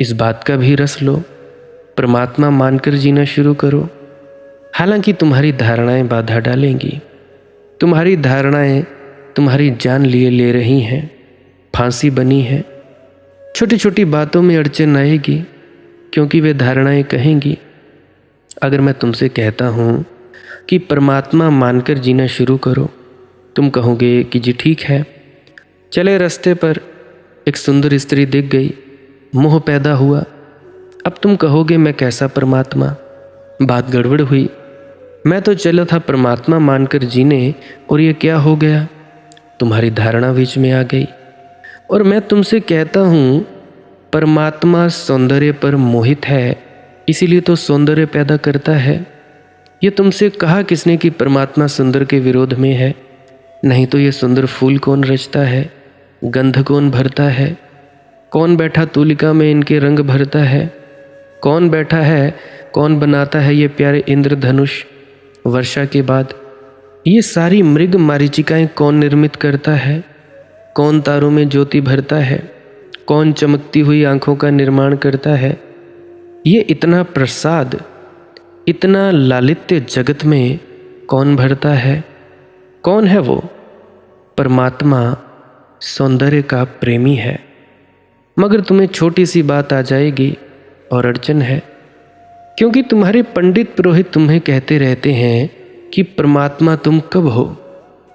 इस बात का भी रस लो। परमात्मा मानकर जीना शुरू करो। हालांकि तुम्हारी धारणाएं बाधा डालेंगी, तुम्हारी धारणाएं तुम्हारी जान लिए ले रही हैं, फांसी बनी है। छोटी छोटी बातों में अड़चन आएगी, क्योंकि वे धारणाएं कहेंगी। अगर मैं तुमसे कहता हूँ कि परमात्मा मानकर जीना शुरू करो, तुम कहोगे कि जी ठीक है। चले रास्ते पर एक सुंदर स्त्री दिख गई, मोह पैदा हुआ। अब तुम कहोगे मैं कैसा परमात्मा, बात गड़बड़ हुई। मैं तो चला था परमात्मा मानकर जीने, और ये क्या हो गया? तुम्हारी धारणा बीच में आ गई। और मैं तुमसे कहता हूँ, परमात्मा सौंदर्य पर मोहित है, इसीलिए तो सौंदर्य पैदा करता है। ये तुमसे कहा किसने कि परमात्मा सुंदर के विरोध में है? नहीं तो ये सुंदर फूल कौन रचता है, गंध कौन भरता है, कौन बैठा तूलिका में इनके रंग भरता है, कौन बैठा है, कौन बनाता है ये प्यारे इंद्रधनुष वर्षा के बाद? ये सारी मृग मारीचिकाएं कौन निर्मित करता है? कौन तारों में ज्योति भरता है? कौन चमकती हुई आंखों का निर्माण करता है? ये इतना प्रसाद, इतना लालित्य जगत में कौन भरता है? कौन है वो? परमात्मा सौंदर्य का प्रेमी है। मगर तुम्हें छोटी सी बात आ जाएगी और अड़चन है, क्योंकि तुम्हारे पंडित पुरोहित तुम्हें कहते रहते हैं कि परमात्मा तुम कब हो?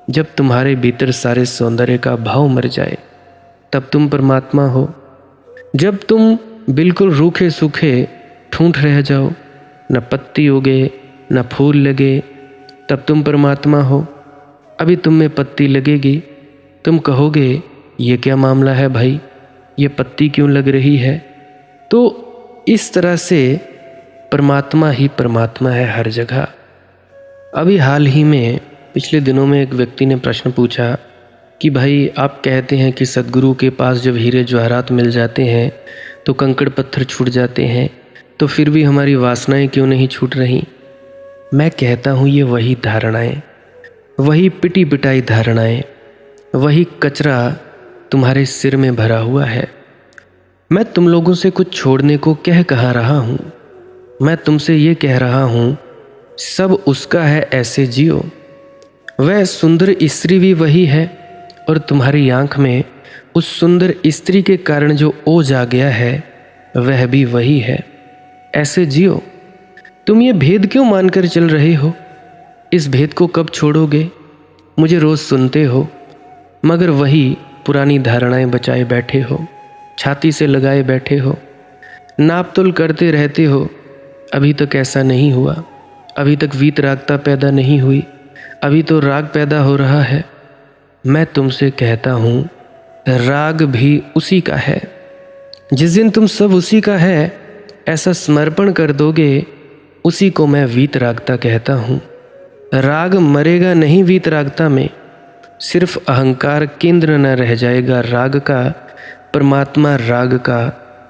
जब तुम्हारे भीतर सारे सौंदर्य का भाव मर जाए तब तुम परमात्मा हो। जब तुम बिल्कुल रूखे सूखे ठूंठ रह जाओ, न पत्ती उगे न फूल लगे, तब तुम परमात्मा हो। अभी तुम में पत्ती लगेगी, तुम कहोगे ये क्या मामला है भाई, ये पत्ती क्यों लग रही है? तो इस तरह से परमात्मा ही परमात्मा है हर जगह। अभी हाल ही में पिछले दिनों में एक व्यक्ति ने प्रश्न पूछा कि भाई आप कहते हैं कि सद्गुरु के पास जब हीरे जवाहरात मिल जाते हैं तो कंकड़ पत्थर छूट जाते हैं, तो फिर भी हमारी वासनाएं क्यों नहीं छूट रही? मैं कहता हूँ ये वही धारणाएं, वही पिटी पिटाई धारणाएं, वही कचरा तुम्हारे सिर में भरा हुआ है। मैं तुम लोगों से कुछ छोड़ने को कह कहाँ रहा हूँ, मैं तुमसे ये कह रहा हूँ सब उसका है ऐसे जियो। वह सुंदर स्त्री भी वही है और तुम्हारी आंख में उस सुंदर स्त्री के कारण जो ओझ आ गया है वह भी वही है, ऐसे जियो। तुम ये भेद क्यों मानकर चल रहे हो? इस भेद को कब छोड़ोगे? मुझे रोज सुनते हो मगर वही पुरानी धारणाएं बचाए बैठे हो, छाती से लगाए बैठे हो, नाप तुल करते रहते हो। अभी तक ऐसा नहीं हुआ, अभी तक वीतरागता पैदा नहीं हुई, अभी तो राग पैदा हो रहा है। मैं तुमसे कहता हूँ राग भी उसी का है। जिस दिन तुम सब उसी का है ऐसा समर्पण कर दोगे, उसी को मैं वीतरागता कहता हूँ। राग मरेगा नहीं वीतरागता में, सिर्फ अहंकार केंद्र न रह जाएगा राग का, परमात्मा राग का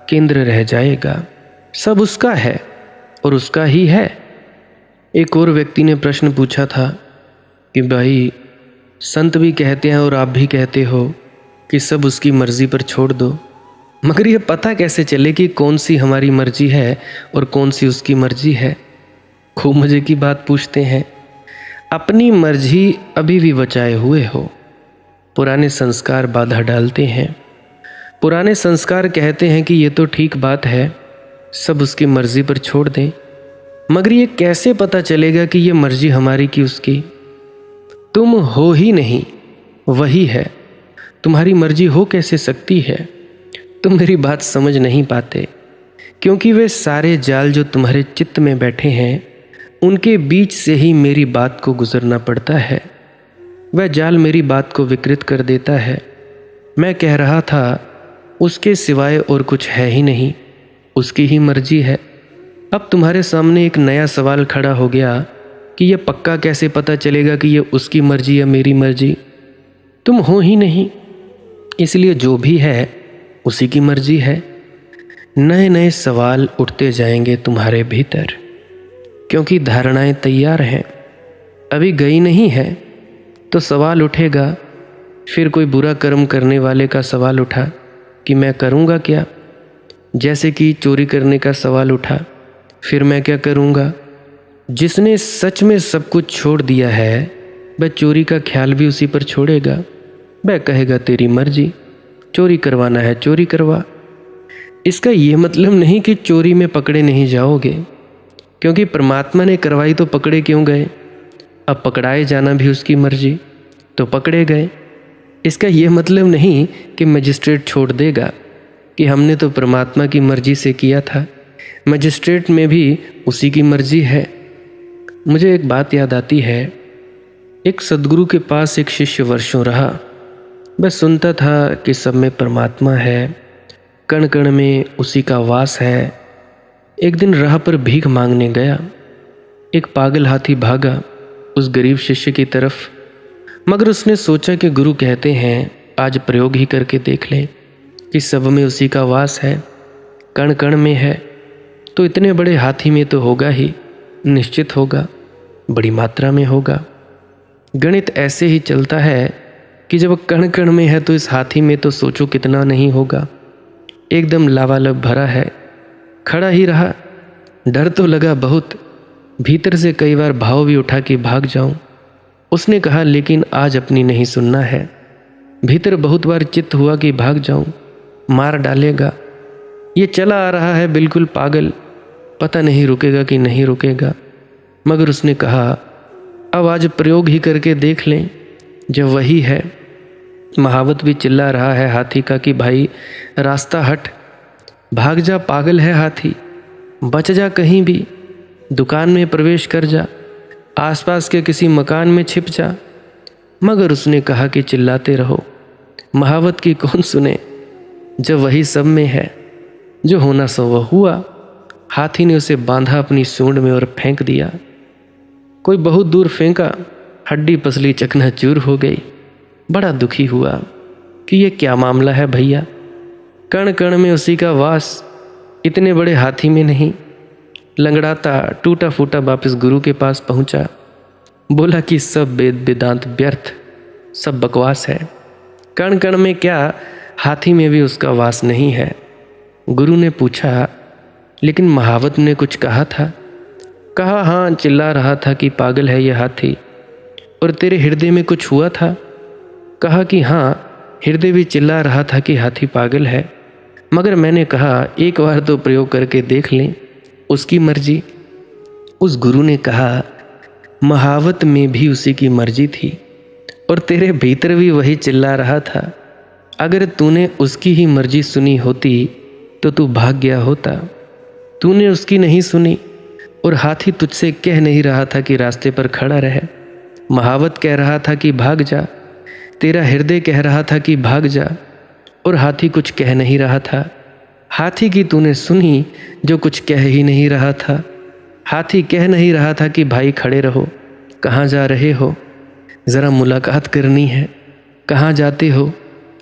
केंद्र रह जाएगा। सब उसका है और उसका ही है। एक और व्यक्ति ने प्रश्न पूछा था कि भाई संत भी कहते हैं और आप भी कहते हो कि सब उसकी मर्जी पर छोड़ दो, मगर ये पता कैसे चले कि कौन सी हमारी मर्जी है और कौन सी उसकी मर्जी है? खूब मजे की बात पूछते हैं। अपनी मर्जी अभी भी बचाए हुए हो, पुराने संस्कार बाधा डालते हैं। पुराने संस्कार कहते हैं कि ये तो ठीक बात है, सब उसकी मर्जी पर छोड़ दें, मगर ये कैसे पता चलेगा कि ये मर्जी हमारी कि उसकी? तुम हो ही नहीं, वही है। तुम्हारी मर्जी हो कैसे सकती है? तुम मेरी बात समझ नहीं पाते, क्योंकि वे सारे जाल जो तुम्हारे चित्त में बैठे हैं उनके बीच से ही मेरी बात को गुजरना पड़ता है। वह जाल मेरी बात को विकृत कर देता है। मैं कह रहा था उसके सिवाय और कुछ है ही नहीं, उसकी ही मर्जी है। अब तुम्हारे सामने एक नया सवाल खड़ा हो गया कि यह पक्का कैसे पता चलेगा कि यह उसकी मर्जी या मेरी मर्जी? तुम हो ही नहीं, इसलिए जो भी है उसी की मर्जी है। नए नए सवाल उठते जाएंगे तुम्हारे भीतर, क्योंकि धारणाएं तैयार हैं, अभी गई नहीं है तो सवाल उठेगा। फिर कोई बुरा कर्म करने वाले का सवाल उठा कि मैं करूँगा क्या? जैसे कि चोरी करने का सवाल उठा, फिर मैं क्या करूँगा? जिसने सच में सब कुछ छोड़ दिया है वह चोरी का ख्याल भी उसी पर छोड़ेगा। वह कहेगा तेरी मर्जी, चोरी करवाना है चोरी करवा। इसका यह मतलब नहीं कि चोरी में पकड़े नहीं जाओगे, क्योंकि परमात्मा ने करवाई तो पकड़े क्यों गए? अब पकड़ाए जाना भी उसकी मर्जी, तो पकड़े गए। इसका यह मतलब नहीं कि मजिस्ट्रेट छोड़ देगा कि हमने तो परमात्मा की मर्जी से किया था, मजिस्ट्रेट में भी उसी की मर्जी है। मुझे एक बात याद आती है। एक सद्गुरु के पास एक शिष्य वर्षों रहा। वह सुनता था कि सब में परमात्मा है, कण कण में उसी का वास है। एक दिन राह पर भीख मांगने गया। एक पागल हाथी भागा उस गरीब शिष्य की तरफ, मगर उसने सोचा कि गुरु कहते हैं आज प्रयोग ही करके देख लें कि सब में उसी का वास है, कण कण में है, तो इतने बड़े हाथी में तो होगा ही, निश्चित होगा, बड़ी मात्रा में होगा। गणित ऐसे ही चलता है कि जब कण कण में है तो इस हाथी में तो सोचो कितना नहीं होगा। एकदम लावालब भरा है। खड़ा ही रहा, डर तो लगा बहुत, भीतर से कई बार भाव भी उठा कि भाग जाऊं। उसने कहा, लेकिन आज अपनी नहीं सुनना है। भीतर बहुत बार चित्त हुआ कि भाग जाऊं, मार डालेगा, ये चला आ रहा है बिल्कुल पागल, पता नहीं रुकेगा कि नहीं रुकेगा। मगर उसने कहा, अब आज प्रयोग ही करके देख लें। जब वही है, महावत भी चिल्ला रहा है हाथी का कि भाई रास्ता हट, भाग जा, पागल है हाथी, बच जा, कहीं भी दुकान में प्रवेश कर जा, आसपास के किसी मकान में छिप जा। मगर उसने कहा कि चिल्लाते रहो, महावत की कौन सुने, जब वही सब में है, जो होना सो वह हुआ। हाथी ने उसे बांधा अपनी सूंड में और फेंक दिया। कोई बहुत दूर फेंका, हड्डी पसली चकनाचूर हो गई। बड़ा दुखी हुआ कि ये क्या मामला है भैया, कण कण में उसी का वास, इतने बड़े हाथी में नहीं। लंगड़ाता टूटा फूटा वापस गुरु के पास पहुंचा। बोला कि सब वेद वेदांत व्यर्थ, सब बकवास है, कण कण में क्या, हाथी में भी उसका वास नहीं है। गुरु ने पूछा, लेकिन महावत ने कुछ कहा था? कहा, हाँ, चिल्ला रहा था कि पागल है यह हाथी। और तेरे हृदय में कुछ हुआ था? कहा कि हाँ, हृदय भी चिल्ला रहा था कि हाथी पागल है। मगर मैंने कहा एक बार तो प्रयोग करके देख लें, उसकी मर्जी। उस गुरु ने कहा, महावत में भी उसी की मर्जी थी और तेरे भीतर भी वही चिल्ला रहा था। अगर तूने उसकी ही मर्जी सुनी होती तो तू भाग गया होता। तूने उसकी नहीं सुनी और हाथी तुझसे कह नहीं रहा था कि रास्ते पर खड़ा रहे। महावत कह रहा था कि भाग जा, तेरा हृदय कह रहा था कि भाग जा, और हाथी कुछ कह नहीं रहा था। हाथी की तूने सुनी जो कुछ कह ही नहीं रहा था। हाथी कह नहीं रहा था कि भाई खड़े रहो, कहाँ जा रहे हो, ज़रा मुलाकात करनी है, कहाँ जाते हो,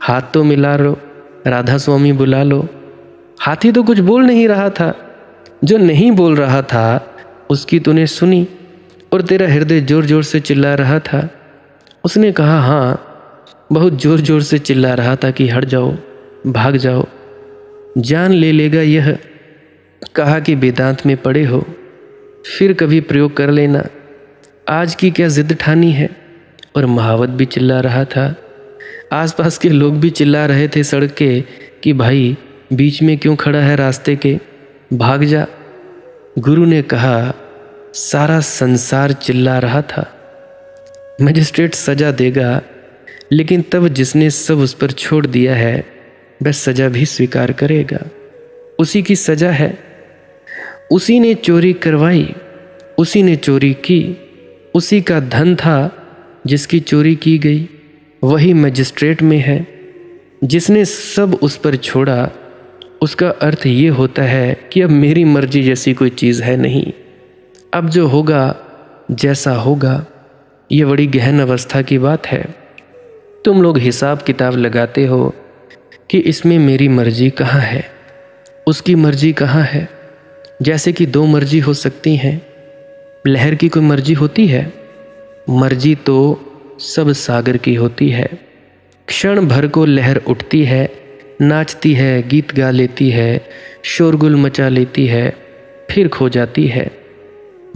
हाथ तो मिला लो, राधा स्वामी बुला लो। हाथी तो कुछ बोल नहीं रहा था। जो नहीं बोल रहा था उसकी तूने सुनी और तेरा हृदय जोर जोर से चिल्ला रहा था। उसने कहा, हाँ, बहुत जोर जोर से चिल्ला रहा था कि हट जाओ, भाग जाओ, जान ले लेगा यह। कहा कि वेदांत में पढ़े हो, फिर कभी प्रयोग कर लेना, आज की क्या जिद ठानी है। और महावत भी चिल्ला रहा था, आसपास के लोग भी चिल्ला रहे थे सड़क के कि भाई बीच में क्यों खड़ा है रास्ते के, भाग जा। गुरु ने कहा, सारा संसार चिल्ला रहा था, मजिस्ट्रेट सजा देगा, लेकिन तब जिसने सब उस पर छोड़ दिया है वह सजा भी स्वीकार करेगा। उसी की सजा है, उसी ने चोरी करवाई, उसी ने चोरी की, उसी का धन था जिसकी चोरी की गई, वही मजिस्ट्रेट में है। जिसने सब उस पर छोड़ा, उसका अर्थ ये होता है कि अब मेरी मर्जी जैसी कोई चीज़ है नहीं, अब जो होगा जैसा होगा। ये बड़ी गहन अवस्था की बात है। तुम लोग हिसाब किताब लगाते हो कि इसमें मेरी मर्जी कहाँ है, उसकी मर्जी कहाँ है। जैसे कि दो मर्जी हो सकती हैं। लहर की कोई मर्जी होती है? मर्जी तो सब सागर की होती है। क्षण भर को लहर उठती है, नाचती है, गीत गा लेती है, शोरगुल मचा लेती है, फिर खो जाती है।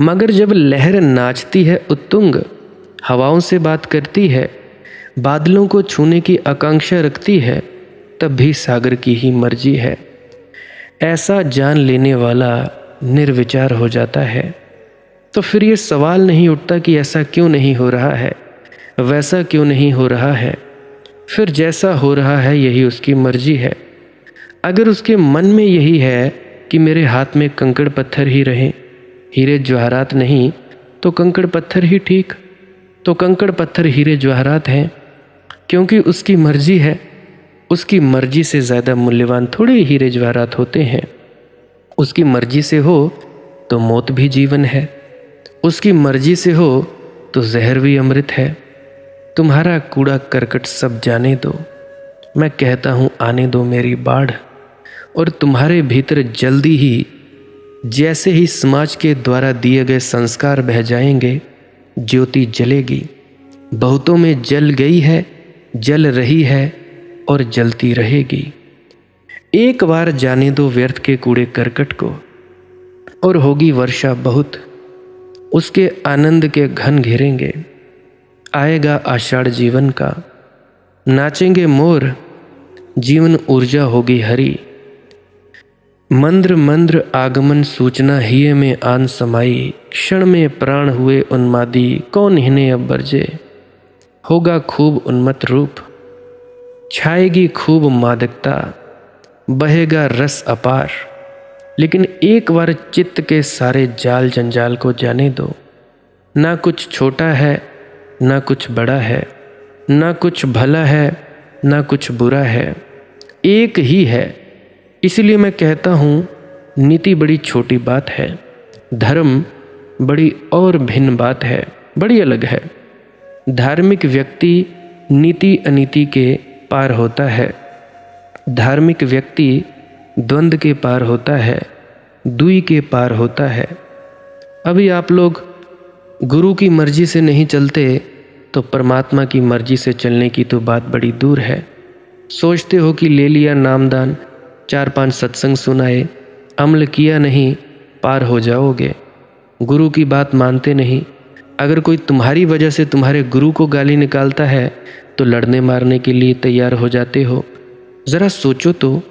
मगर जब लहर नाचती है उत्तुंग, हवाओं से बात करती है, बादलों को छूने की आकांक्षा रखती है, तब भी सागर की ही मर्जी है। ऐसा जान लेने वाला निर्विचार हो जाता है। तो फिर ये सवाल नहीं उठता कि ऐसा क्यों नहीं हो रहा है, वैसा क्यों नहीं हो रहा है। फिर जैसा हो रहा है यही उसकी मर्जी है। अगर उसके मन में यही है कि मेरे हाथ में कंकड़ पत्थर ही रहें, हीरे जवाहरात नहीं, तो कंकड़ पत्थर ही ठीक। तो कंकड़ पत्थर हीरे जवाहरात हैं, क्योंकि उसकी मर्जी है। उसकी मर्जी से ज़्यादा मूल्यवान थोड़े हीरे जवाहरात होते हैं। उसकी मर्जी से हो तो मौत भी जीवन है, उसकी मर्जी से हो तो जहर भी अमृत है। तुम्हारा कूड़ा करकट सब जाने दो, मैं कहता हूँ आने दो मेरी बाढ़। और तुम्हारे भीतर जल्दी ही, जैसे ही समाज के द्वारा दिए गए संस्कार बह जाएंगे, ज्योति जलेगी। बहुतों में जल गई है, जल रही है और जलती रहेगी। एक बार जाने दो व्यर्थ के कूड़े करकट को, और होगी वर्षा बहुत। उसके आनंद के घन घेरेंगे। आएगा आषाढ़ जीवन का, नाचेंगे मोर, जीवन ऊर्जा होगी हरी। मंद्र मंद्र आगमन सूचना हिये में आन समाई, क्षण में प्राण हुए उन्मादी, कौन हिने अब बरजे। होगा खूब उन्मत्त रूप, छाएगी खूब मादकता, बहेगा रस अपार। लेकिन एक बार चित्त के सारे जाल जंजाल को जाने दो। ना कुछ छोटा है, ना कुछ बड़ा है, ना कुछ भला है, ना कुछ बुरा है, एक ही है। इसलिए मैं कहता हूँ, नीति बड़ी छोटी बात है, धर्म बड़ी और भिन्न बात है, बड़ी अलग है। धार्मिक व्यक्ति नीति अनीति के पार होता है। धार्मिक व्यक्ति द्वंद्व के पार होता है, दुई के पार होता है। अभी आप लोग गुरु की मर्जी से नहीं चलते तो परमात्मा की मर्जी से चलने की तो बात बड़ी दूर है। सोचते हो कि ले लिया नामदान, 4-5 सत्संग सुनाए, अमल किया नहीं, पार हो जाओगे। गुरु की बात मानते नहीं। अगर कोई तुम्हारी वजह से तुम्हारे गुरु को गाली निकालता है तो लड़ने मारने के लिए तैयार हो जाते हो। ज़रा सोचो तो,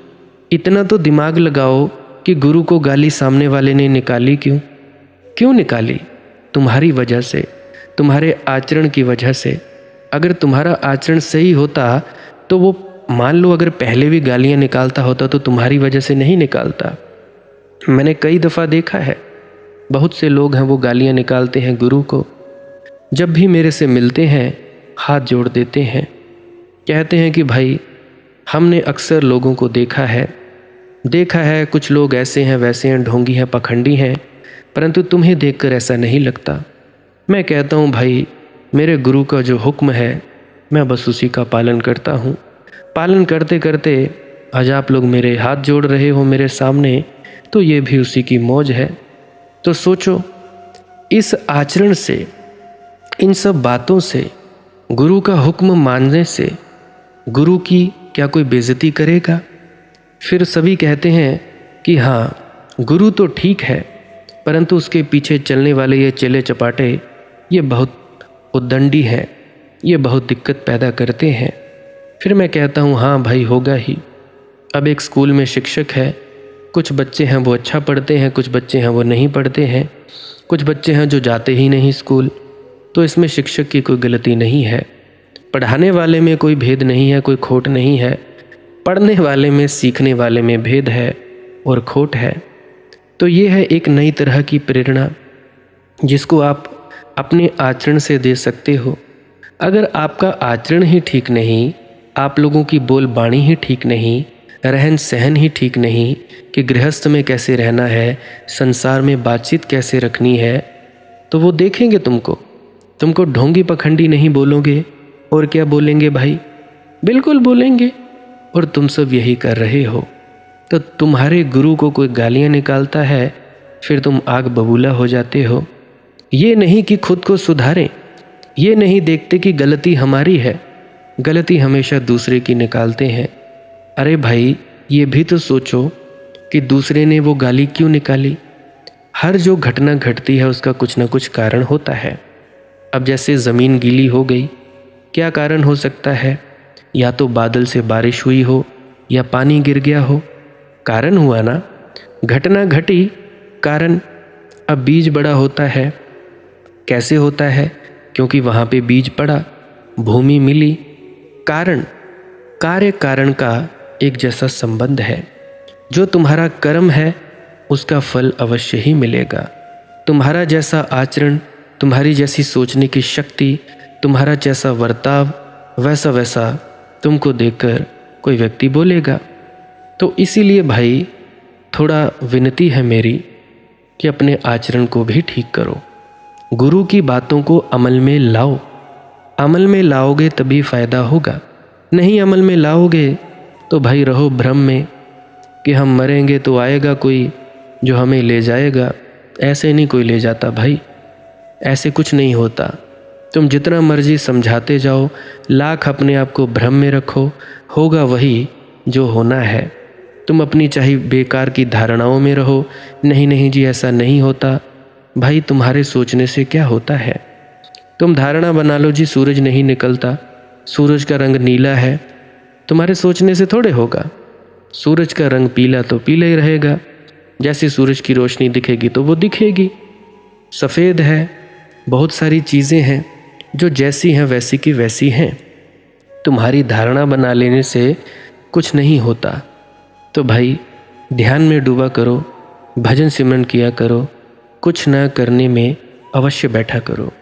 इतना तो दिमाग लगाओ कि गुरु को गाली सामने वाले ने निकाली क्यों निकाली? तुम्हारी वजह से, तुम्हारे आचरण की वजह से। अगर तुम्हारा आचरण सही होता तो वो, मान लो अगर पहले भी गालियाँ निकालता होता तो तुम्हारी वजह से नहीं निकालता। मैंने कई दफ़ा देखा है, बहुत से लोग हैं वो गालियाँ निकालते हैं गुरु को। जब भी मेरे से मिलते हैं हाथ जोड़ देते हैं, कहते हैं कि भाई हमने अक्सर लोगों को देखा है कुछ लोग ऐसे हैं वैसे हैं, ढोंगी हैं, पखंडी हैं, परंतु तुम्हें देखकर ऐसा नहीं लगता। मैं कहता हूँ भाई, मेरे गुरु का जो हुक्म है मैं बस उसी का पालन करता हूँ। पालन करते करते आज आप लोग मेरे हाथ जोड़ रहे हो मेरे सामने, तो ये भी उसी की मौज है। तो सोचो, इस आचरण से, इन सब बातों से, गुरु का हुक्म मानने से गुरु की क्या कोई बेइज्जती करेगा? फिर सभी कहते हैं कि हाँ गुरु तो ठीक है, परंतु उसके पीछे चलने वाले ये चेले चपाटे ये बहुत उद्दंडी हैं, ये बहुत दिक्कत पैदा करते हैं। फिर मैं कहता हूँ हाँ भाई होगा ही। अब एक स्कूल में शिक्षक है, कुछ बच्चे हैं वो अच्छा पढ़ते हैं, कुछ बच्चे हैं वो नहीं पढ़ते हैं, कुछ बच्चे हैं जो जाते ही नहीं स्कूल। तो इसमें शिक्षक की कोई गलती नहीं है, पढ़ाने वाले में कोई भेद नहीं है, कोई खोट नहीं है। पढ़ने वाले में, सीखने वाले में भेद है और खोट है। तो ये है एक नई तरह की प्रेरणा जिसको आप अपने आचरण से दे सकते हो। अगर आपका आचरण ही ठीक नहीं, आप लोगों की बोल बाणी ही ठीक नहीं, रहन सहन ही ठीक नहीं कि गृहस्थ में कैसे रहना है, संसार में बातचीत कैसे रखनी है, तो वो देखेंगे तुमको ढोंगी पखंडी नहीं बोलोगे और क्या बोलेंगे भाई? बिल्कुल बोलेंगे। और तुम सब यही कर रहे हो। तो तुम्हारे गुरु को कोई गालियाँ निकालता है, फिर तुम आग बबूला हो जाते हो। ये नहीं कि खुद को सुधारें, ये नहीं देखते कि गलती हमारी है, गलती हमेशा दूसरे की निकालते हैं। अरे भाई, ये भी तो सोचो कि दूसरे ने वो गाली क्यों निकाली। हर जो घटना घटती है उसका कुछ ना कुछ कारण होता है। अब जैसे ज़मीन गीली हो गई, क्या कारण हो सकता है? या तो बादल से बारिश हुई हो या पानी गिर गया हो, कारण हुआ ना। घटना घटी, कारण। अब बीज बड़ा होता है, कैसे होता है? क्योंकि वहाँ पे बीज पड़ा, भूमि मिली। कारण, कार्य कारण का एक जैसा संबंध है। जो तुम्हारा कर्म है उसका फल अवश्य ही मिलेगा। तुम्हारा जैसा आचरण, तुम्हारी जैसी सोचने की शक्ति, तुम्हारा जैसा वर्ताव, वैसा वैसा तुमको देखकर कोई व्यक्ति बोलेगा। तो इसीलिए भाई थोड़ा विनती है मेरी कि अपने आचरण को भी ठीक करो, गुरु की बातों को अमल में लाओ। अमल में लाओगे तभी फायदा होगा, नहीं अमल में लाओगे तो भाई रहो भ्रम में कि हम मरेंगे तो आएगा कोई जो हमें ले जाएगा। ऐसे नहीं कोई ले जाता भाई, ऐसे कुछ नहीं होता। तुम जितना मर्जी समझाते जाओ, लाख अपने आप को भ्रम में रखो, होगा वही जो होना है। तुम अपनी चाहे बेकार की धारणाओं में रहो, नहीं नहीं जी ऐसा नहीं होता, भाई तुम्हारे सोचने से क्या होता है? तुम धारणा बना लो जी सूरज नहीं निकलता, सूरज का रंग नीला है, तुम्हारे सोचने से थोड़े होगा। सूरज का रंग पीला तो पीला ही रहेगा, जैसे सूरज की रोशनी दिखेगी तो वो दिखेगी। सफ़ेद है, बहुत सारी चीज़ें हैं जो जैसी हैं वैसी की वैसी हैं। तुम्हारी धारणा बना लेने से कुछ नहीं होता। तो भाई ध्यान में डूबा करो, भजन सिमरन किया करो, कुछ न करने में अवश्य बैठा करो।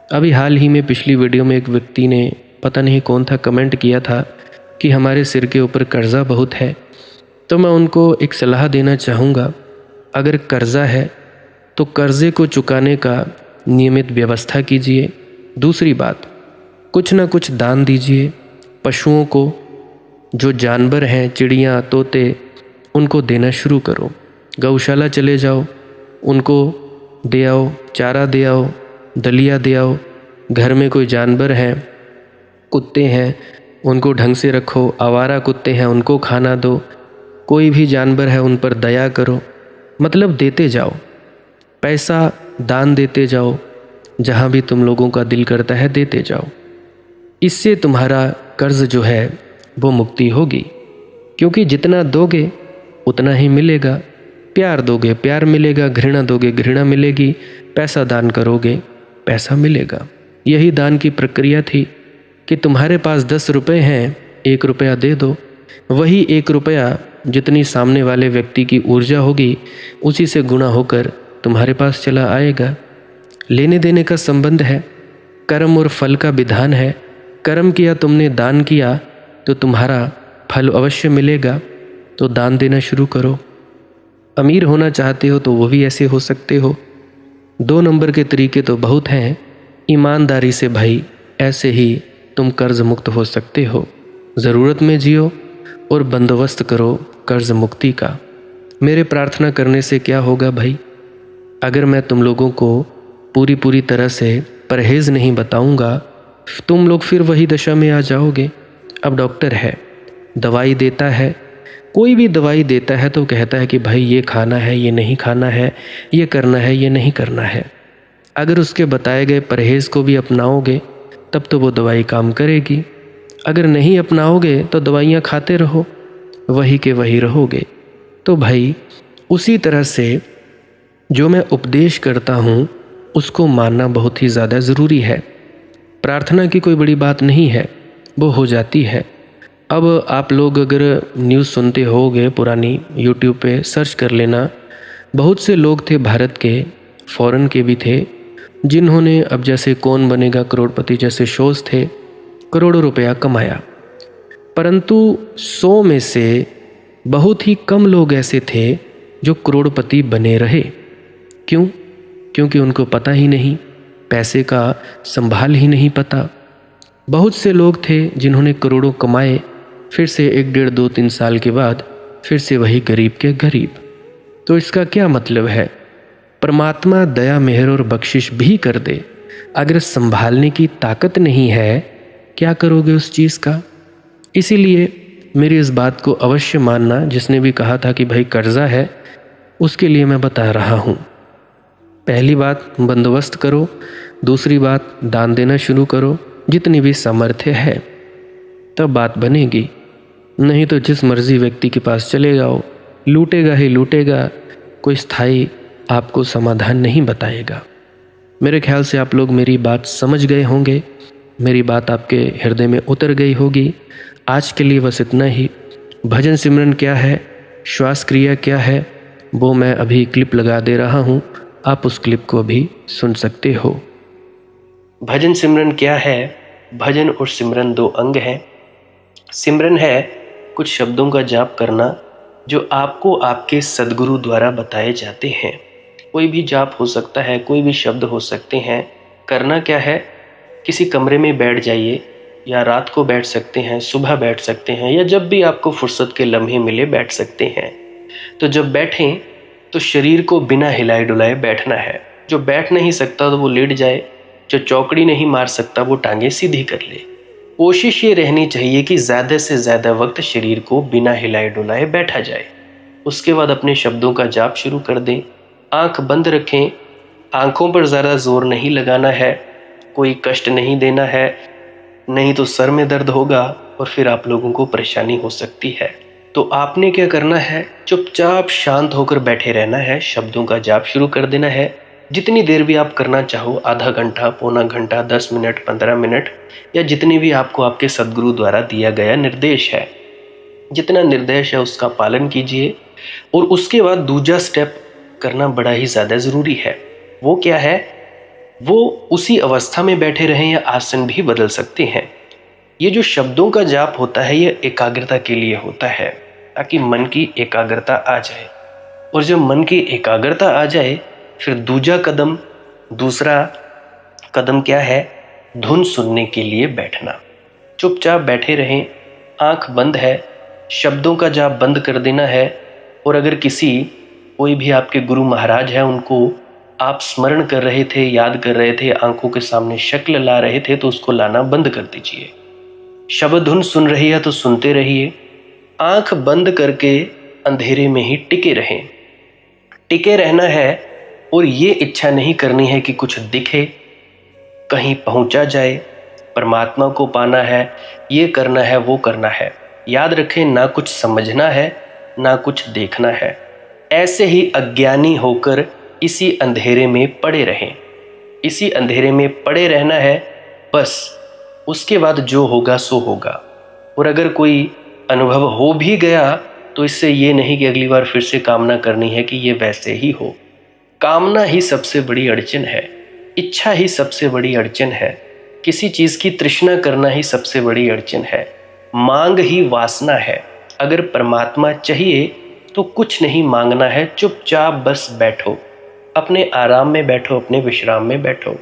अभी हाल ही में पिछली वीडियो में एक व्यक्ति ने, पता नहीं कौन था, कमेंट किया था कि हमारे सिर के ऊपर कर्जा बहुत है। तो मैं उनको एक सलाह देना चाहूँगा, अगर कर्जा है तो कर्जे को चुकाने का नियमित व्यवस्था कीजिए। दूसरी बात, कुछ ना कुछ दान दीजिए। पशुओं को, जो जानवर हैं, चिड़ियाँ, तोते, उनको देना शुरू करो। गौशाला चले जाओ, उनको दे आओ, चारा दे आओ, दलिया दे आओ। घर में कोई जानवर हैं, कुत्ते हैं, उनको ढंग से रखो। आवारा कुत्ते हैं, उनको खाना दो। कोई भी जानवर है उन पर दया करो। मतलब देते जाओ, पैसा दान देते जाओ, जहाँ भी तुम लोगों का दिल करता है देते जाओ। इससे तुम्हारा कर्ज जो है वो मुक्ति होगी, क्योंकि जितना दोगे उतना ही मिलेगा। प्यार दोगे प्यार मिलेगा, घृणा दोगे घृणा मिलेगी, पैसा दान करोगे पैसा मिलेगा। यही दान की प्रक्रिया थी कि तुम्हारे पास 10 रुपये हैं, 1 रुपया दे दो। वही 1 रुपया जितनी सामने वाले व्यक्ति की ऊर्जा होगी उसी से गुणा होकर तुम्हारे पास चला आएगा। लेने देने का संबंध है, कर्म और फल का विधान है। कर्म किया तुमने, दान किया तो तुम्हारा फल अवश्य मिलेगा। तो दान देना शुरू करो। अमीर होना चाहते हो तो वो भी ऐसे हो सकते हो। 2 नंबर के तरीके तो बहुत हैं। ईमानदारी से भाई ऐसे ही तुम कर्ज मुक्त हो सकते हो। ज़रूरत में जियो और बंदोबस्त करो कर्ज मुक्ति का। मेरे प्रार्थना करने से क्या होगा भाई? अगर मैं तुम लोगों को पूरी तरह से परहेज़ नहीं बताऊंगा, तुम लोग फिर वही दशा में आ जाओगे। अब डॉक्टर है, दवाई देता है, कोई भी दवाई देता है तो कहता है कि भाई ये खाना है, ये नहीं खाना है, ये करना है, ये नहीं करना है। अगर उसके बताए गए परहेज़ को भी अपनाओगे तब तो वो दवाई काम करेगी। अगर नहीं अपनाओगे तो दवाइयाँ खाते रहो, वही के वही रहोगे। तो भाई उसी तरह से जो मैं उपदेश करता हूँ उसको मानना बहुत ही ज़्यादा ज़रूरी है। प्रार्थना की कोई बड़ी बात नहीं है, वो हो जाती है। अब आप लोग अगर न्यूज़ सुनते होगे पुरानी, यूट्यूब पे सर्च कर लेना, बहुत से लोग थे भारत के, फॉरेन के भी थे, जिन्होंने अब जैसे कौन बनेगा करोड़पति जैसे शोज़ थे, करोड़ों रुपया कमाया। परंतु 100 में से बहुत ही कम लोग ऐसे थे जो करोड़पति बने रहे। क्यों? क्योंकि उनको पता ही नहीं, पैसे का संभाल ही नहीं पता। बहुत से लोग थे जिन्होंने करोड़ों कमाए, फिर से 1 डेढ़ 2 3 साल के बाद फिर से वही गरीब के गरीब। तो इसका क्या मतलब है? परमात्मा दया मेहर और बख्शिश भी कर दे, अगर संभालने की ताकत नहीं है क्या करोगे उस चीज़ का? इसीलिए मेरी इस बात को अवश्य मानना। जिसने भी कहा था कि भाई कर्जा है, उसके लिए मैं बता रहा हूँ। पहली बात बंदोबस्त करो, दूसरी बात दान देना शुरू करो जितनी भी सामर्थ्य है, तब बात बनेगी। नहीं तो जिस मर्जी व्यक्ति के पास चले जाओ, लूटेगा ही लूटेगा, कोई स्थायी आपको समाधान नहीं बताएगा। मेरे ख्याल से आप लोग मेरी बात समझ गए होंगे, मेरी बात आपके हृदय में उतर गई होगी। आज के लिए बस इतना ही। भजन सिमरन क्या है, श्वास क्रिया क्या है, वो मैं अभी क्लिप लगा दे रहा हूँ, आप उस क्लिप को भी सुन सकते हो। भजन सिमरन क्या है? भजन और सिमरन 2 अंग हैं। सिमरन है कुछ शब्दों का जाप करना जो आपको आपके सद्गुरु द्वारा बताए जाते हैं। कोई भी जाप हो सकता है, कोई भी शब्द हो सकते हैं। करना क्या है? किसी कमरे में बैठ जाइए, या रात को बैठ सकते हैं, सुबह बैठ सकते हैं, या जब भी आपको फुर्सत के लम्हे मिले बैठ सकते हैं। तो जब बैठें तो शरीर को बिना हिलाए डुलाए बैठना है। जो बैठ नहीं सकता तो वो लेट जाए, जो चौकड़ी नहीं मार सकता वो टांगे सीधी कर ले। कोशिश ये रहनी चाहिए कि ज़्यादा से ज़्यादा वक्त शरीर को बिना हिलाए डुलाए बैठा जाए। उसके बाद अपने शब्दों का जाप शुरू कर दें। आंख बंद रखें आंखों पर ज़्यादा जोर नहीं लगाना है, कोई कष्ट नहीं देना है, नहीं तो सर में दर्द होगा और फिर आप लोगों को परेशानी हो सकती है। तो आपने क्या करना है, चुपचाप शांत होकर बैठे रहना है, शब्दों का जाप शुरू कर देना है। जितनी देर भी आप करना चाहो, आधा घंटा, पौना घंटा, 10 मिनट, 15 मिनट, या जितनी भी आपको आपके सदगुरु द्वारा दिया गया निर्देश है, जितना निर्देश है उसका पालन कीजिए। और उसके बाद दूसरा स्टेप करना बड़ा ही ज़्यादा ज़रूरी है। वो क्या है, वो उसी अवस्था में बैठे रहें या आसन भी बदल सकते हैं। ये जो शब्दों का जाप होता है ये एकाग्रता के लिए होता है, ताकि मन की एकाग्रता आ जाए। और जब मन की एकाग्रता आ जाए फिर दूसरा कदम क्या है, धुन सुनने के लिए बैठना। चुपचाप बैठे रहें, आंख बंद है, शब्दों का जाप बंद कर देना है। और अगर कोई भी आपके गुरु महाराज है, उनको आप स्मरण कर रहे थे, याद कर रहे थे, आंखों के सामने शक्ल ला रहे थे, तो उसको लाना बंद कर दीजिए। शब्द धुन सुन रही है तो सुनते रहिए, आंख बंद करके अंधेरे में ही टिके रहें। टिके रहना है और ये इच्छा नहीं करनी है कि कुछ दिखे, कहीं पहुंचा जाए, परमात्मा को पाना है, ये करना है, वो करना है। याद रखें, ना कुछ समझना है, ना कुछ देखना है। ऐसे ही अज्ञानी होकर इसी अंधेरे में पड़े रहें। इसी अंधेरे में पड़े रहना है बस। उसके बाद जो होगा सो होगा। और अगर कोई अनुभव हो भी गया तो इससे ये नहीं कि अगली बार फिर से कामना करनी है कि ये वैसे ही हो। कामना ही सबसे बड़ी अड़चन है, इच्छा ही सबसे बड़ी अड़चन है, किसी चीज़ की तृष्णा करना ही सबसे बड़ी अड़चन है, मांग ही वासना है। अगर परमात्मा चाहिए तो कुछ नहीं मांगना है, चुपचाप बस बैठो, अपने आराम में बैठो, अपने विश्राम में बैठो।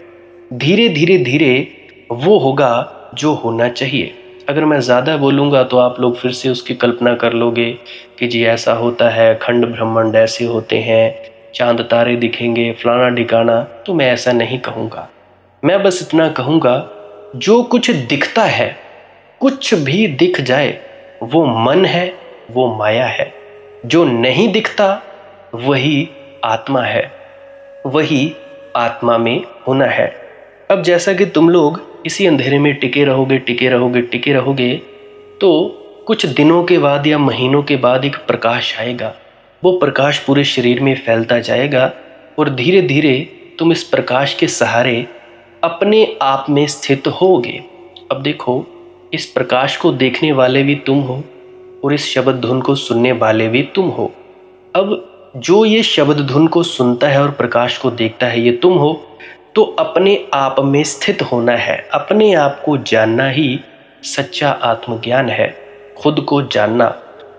धीरे धीरे धीरे वो होगा जो होना चाहिए। अगर मैं ज़्यादा बोलूँगा तो आप लोग फिर से उसकी कल्पना कर लोगे कि जी ऐसा होता है, खंड ब्रह्मांड ऐसे होते हैं, चांद तारे दिखेंगे, फलाना ढिकाना। तो मैं ऐसा नहीं कहूँगा, मैं बस इतना कहूँगा, जो कुछ दिखता है, कुछ भी दिख जाए, वो मन है, वो माया है। जो नहीं दिखता वही आत्मा है, वही आत्मा में होना है। अब जैसा कि तुम लोग इसी अंधेरे में टिके रहोगे, टिके रहोगे, टिके रहोगे, तो कुछ दिनों के बाद या महीनों के बाद एक प्रकाश आएगा। वो प्रकाश पूरे शरीर में फैलता जाएगा और धीरे धीरे तुम इस प्रकाश के सहारे अपने आप में स्थित होगे। अब देखो, इस प्रकाश को देखने वाले भी तुम हो और इस शब्द धुन को सुनने वाले भी तुम हो। अब जो ये शब्द धुन को सुनता है और प्रकाश को देखता है, ये तुम हो। तो अपने आप में स्थित होना है, अपने आप को जानना ही सच्चा आत्मज्ञान है। खुद को जानना,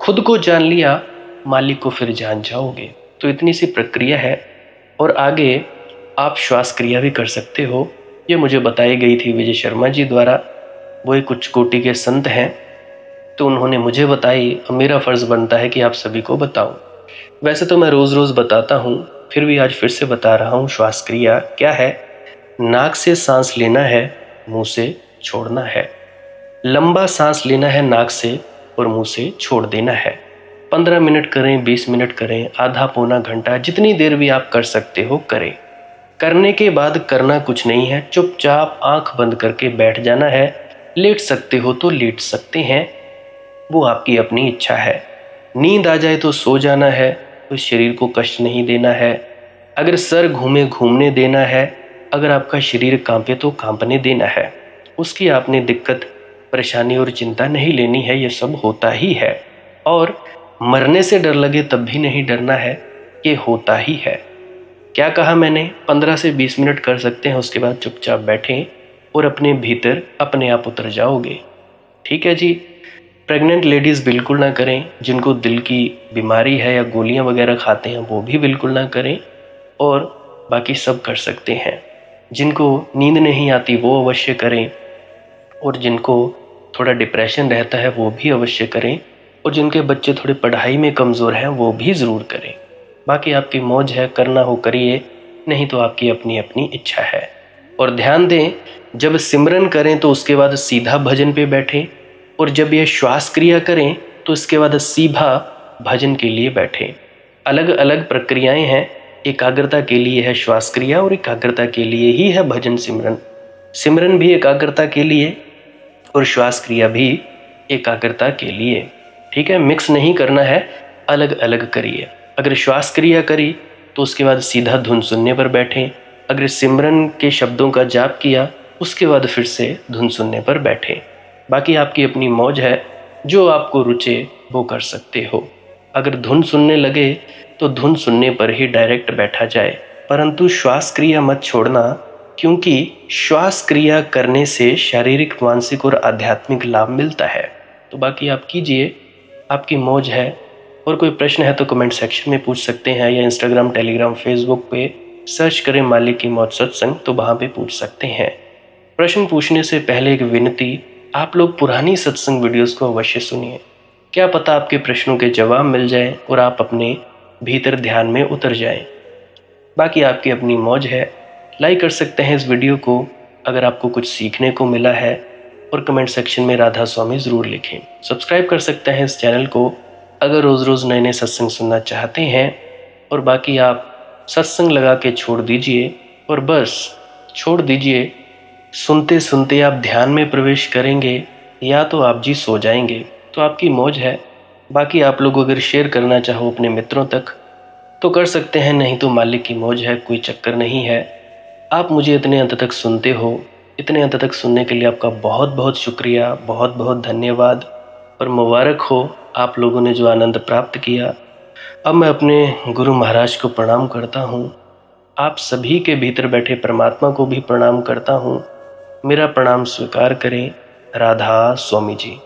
खुद को जान लिया, मालिक को फिर जान जाओगे। तो इतनी सी प्रक्रिया है। और आगे आप श्वास क्रिया भी कर सकते हो। ये मुझे बताई गई थी विजय शर्मा जी द्वारा। वो एक उच्च कोटि के संत हैं, तो उन्होंने मुझे बताई, और मेरा फ़र्ज़ बनता है कि आप सभी को बताऊं। वैसे तो मैं रोज़ रोज़ बताता हूँ, फिर भी आज फिर से बता रहा हूँ। श्वास क्रिया क्या है? नाक से सांस लेना है, मुंह से छोड़ना है। लंबा सांस लेना है नाक से और मुंह से छोड़ देना है। 15 मिनट करें, 20 मिनट करें, आधा पौना घंटा, जितनी देर भी आप कर सकते हो करें। करने के बाद करना कुछ नहीं है, चुपचाप आंख बंद करके बैठ जाना है। लेट सकते हो तो लेट सकते हैं, वो आपकी अपनी इच्छा है। नींद आ जाए तो सो जाना है, तो शरीर को कष्ट नहीं देना है। अगर सर घूमे घूमने देना है, अगर आपका शरीर कांपे तो कांपने देना है। उसकी आपने दिक्कत, परेशानी और चिंता नहीं लेनी है, ये सब होता ही है। और मरने से डर लगे तब भी नहीं डरना है, ये होता ही है। क्या कहा मैंने? 15 से 20 मिनट कर सकते हैं, उसके बाद चुपचाप बैठें और अपने भीतर अपने आप उतर जाओगे। ठीक है जी। प्रेग्नेंट लेडीज़ बिल्कुल ना करें, जिनको दिल की बीमारी है या गोलियां वगैरह खाते हैं वो भी बिल्कुल ना करें, और बाकी सब कर सकते हैं। जिनको नींद नहीं आती वो अवश्य करें, और जिनको थोड़ा डिप्रेशन रहता है वो भी अवश्य करें, और जिनके बच्चे थोड़े पढ़ाई में कमज़ोर हैं वो भी ज़रूर करें। बाकी आपकी मौज है, करना हो करिए, नहीं तो आपकी अपनी अपनी इच्छा है। और ध्यान दें, जब सिमरन करें तो उसके बाद सीधा भजन पे बैठें, और जब यह श्वास क्रिया करें तो इसके बाद सीधा भजन के लिए बैठें। अलग अलग प्रक्रियाएं हैं, एकाग्रता के लिए है श्वास क्रिया और एकाग्रता के लिए ही है भजन सिमरन। सिमरन भी एकाग्रता के लिए और श्वास क्रिया भी एकाग्रता के लिए। ठीक है, मिक्स नहीं करना है, अलग अलग करिए। अगर श्वास क्रिया करी तो उसके बाद सीधा धुन सुनने पर बैठें। अगर सिमरन के शब्दों का जाप किया उसके बाद फिर से धुन सुनने पर बैठें। बाकी आपकी अपनी मौज है, जो आपको रुचे वो कर सकते हो। अगर धुन सुनने लगे तो धुन सुनने पर ही डायरेक्ट बैठा जाए, परंतु श्वास क्रिया मत छोड़ना, क्योंकि श्वास क्रिया करने से शारीरिक, मानसिक और आध्यात्मिक लाभ मिलता है। तो बाकी आप कीजिए, आपकी मौज है। और कोई प्रश्न है तो कमेंट सेक्शन में पूछ सकते हैं, या इंस्टाग्राम, टेलीग्राम, फेसबुक पे सर्च करें मालिक की मौज सत्संग, तो वहाँ पे पूछ सकते हैं। प्रश्न पूछने से पहले एक विनती, आप लोग पुरानी सत्संग वीडियोस को अवश्य सुनिए। क्या पता आपके प्रश्नों के जवाब मिल जाए और आप अपने भीतर ध्यान में उतर जाएं। बाकी आपकी अपनी मौज है। लाइक कर सकते हैं इस वीडियो को अगर आपको कुछ सीखने को मिला है, और कमेंट सेक्शन में राधा स्वामी ज़रूर लिखें। सब्सक्राइब कर सकते हैं इस चैनल को अगर रोज़ रोज़ नए नए सत्संग सुनना चाहते हैं। और बाकी आप सत्संग लगा के छोड़ दीजिए, और बस छोड़ दीजिए। सुनते सुनते आप ध्यान में प्रवेश करेंगे या तो आप जी सो जाएंगे। तो आपकी मौज है। बाकी आप लोग अगर शेयर करना चाहो अपने मित्रों तक तो कर सकते हैं, नहीं तो मालिक की मौज है, कोई चक्कर नहीं है। आप मुझे इतने अंत तक सुनते हो, इतने अंत तक सुनने के लिए आपका बहुत बहुत शुक्रिया, बहुत बहुत धन्यवाद। और मुबारक हो आप लोगों ने जो आनंद प्राप्त किया। अब मैं अपने गुरु महाराज को प्रणाम करता हूँ। आप सभी के भीतर बैठे परमात्मा को भी प्रणाम करता हूँ। मेरा प्रणाम स्वीकार करें। राधा स्वामी जी।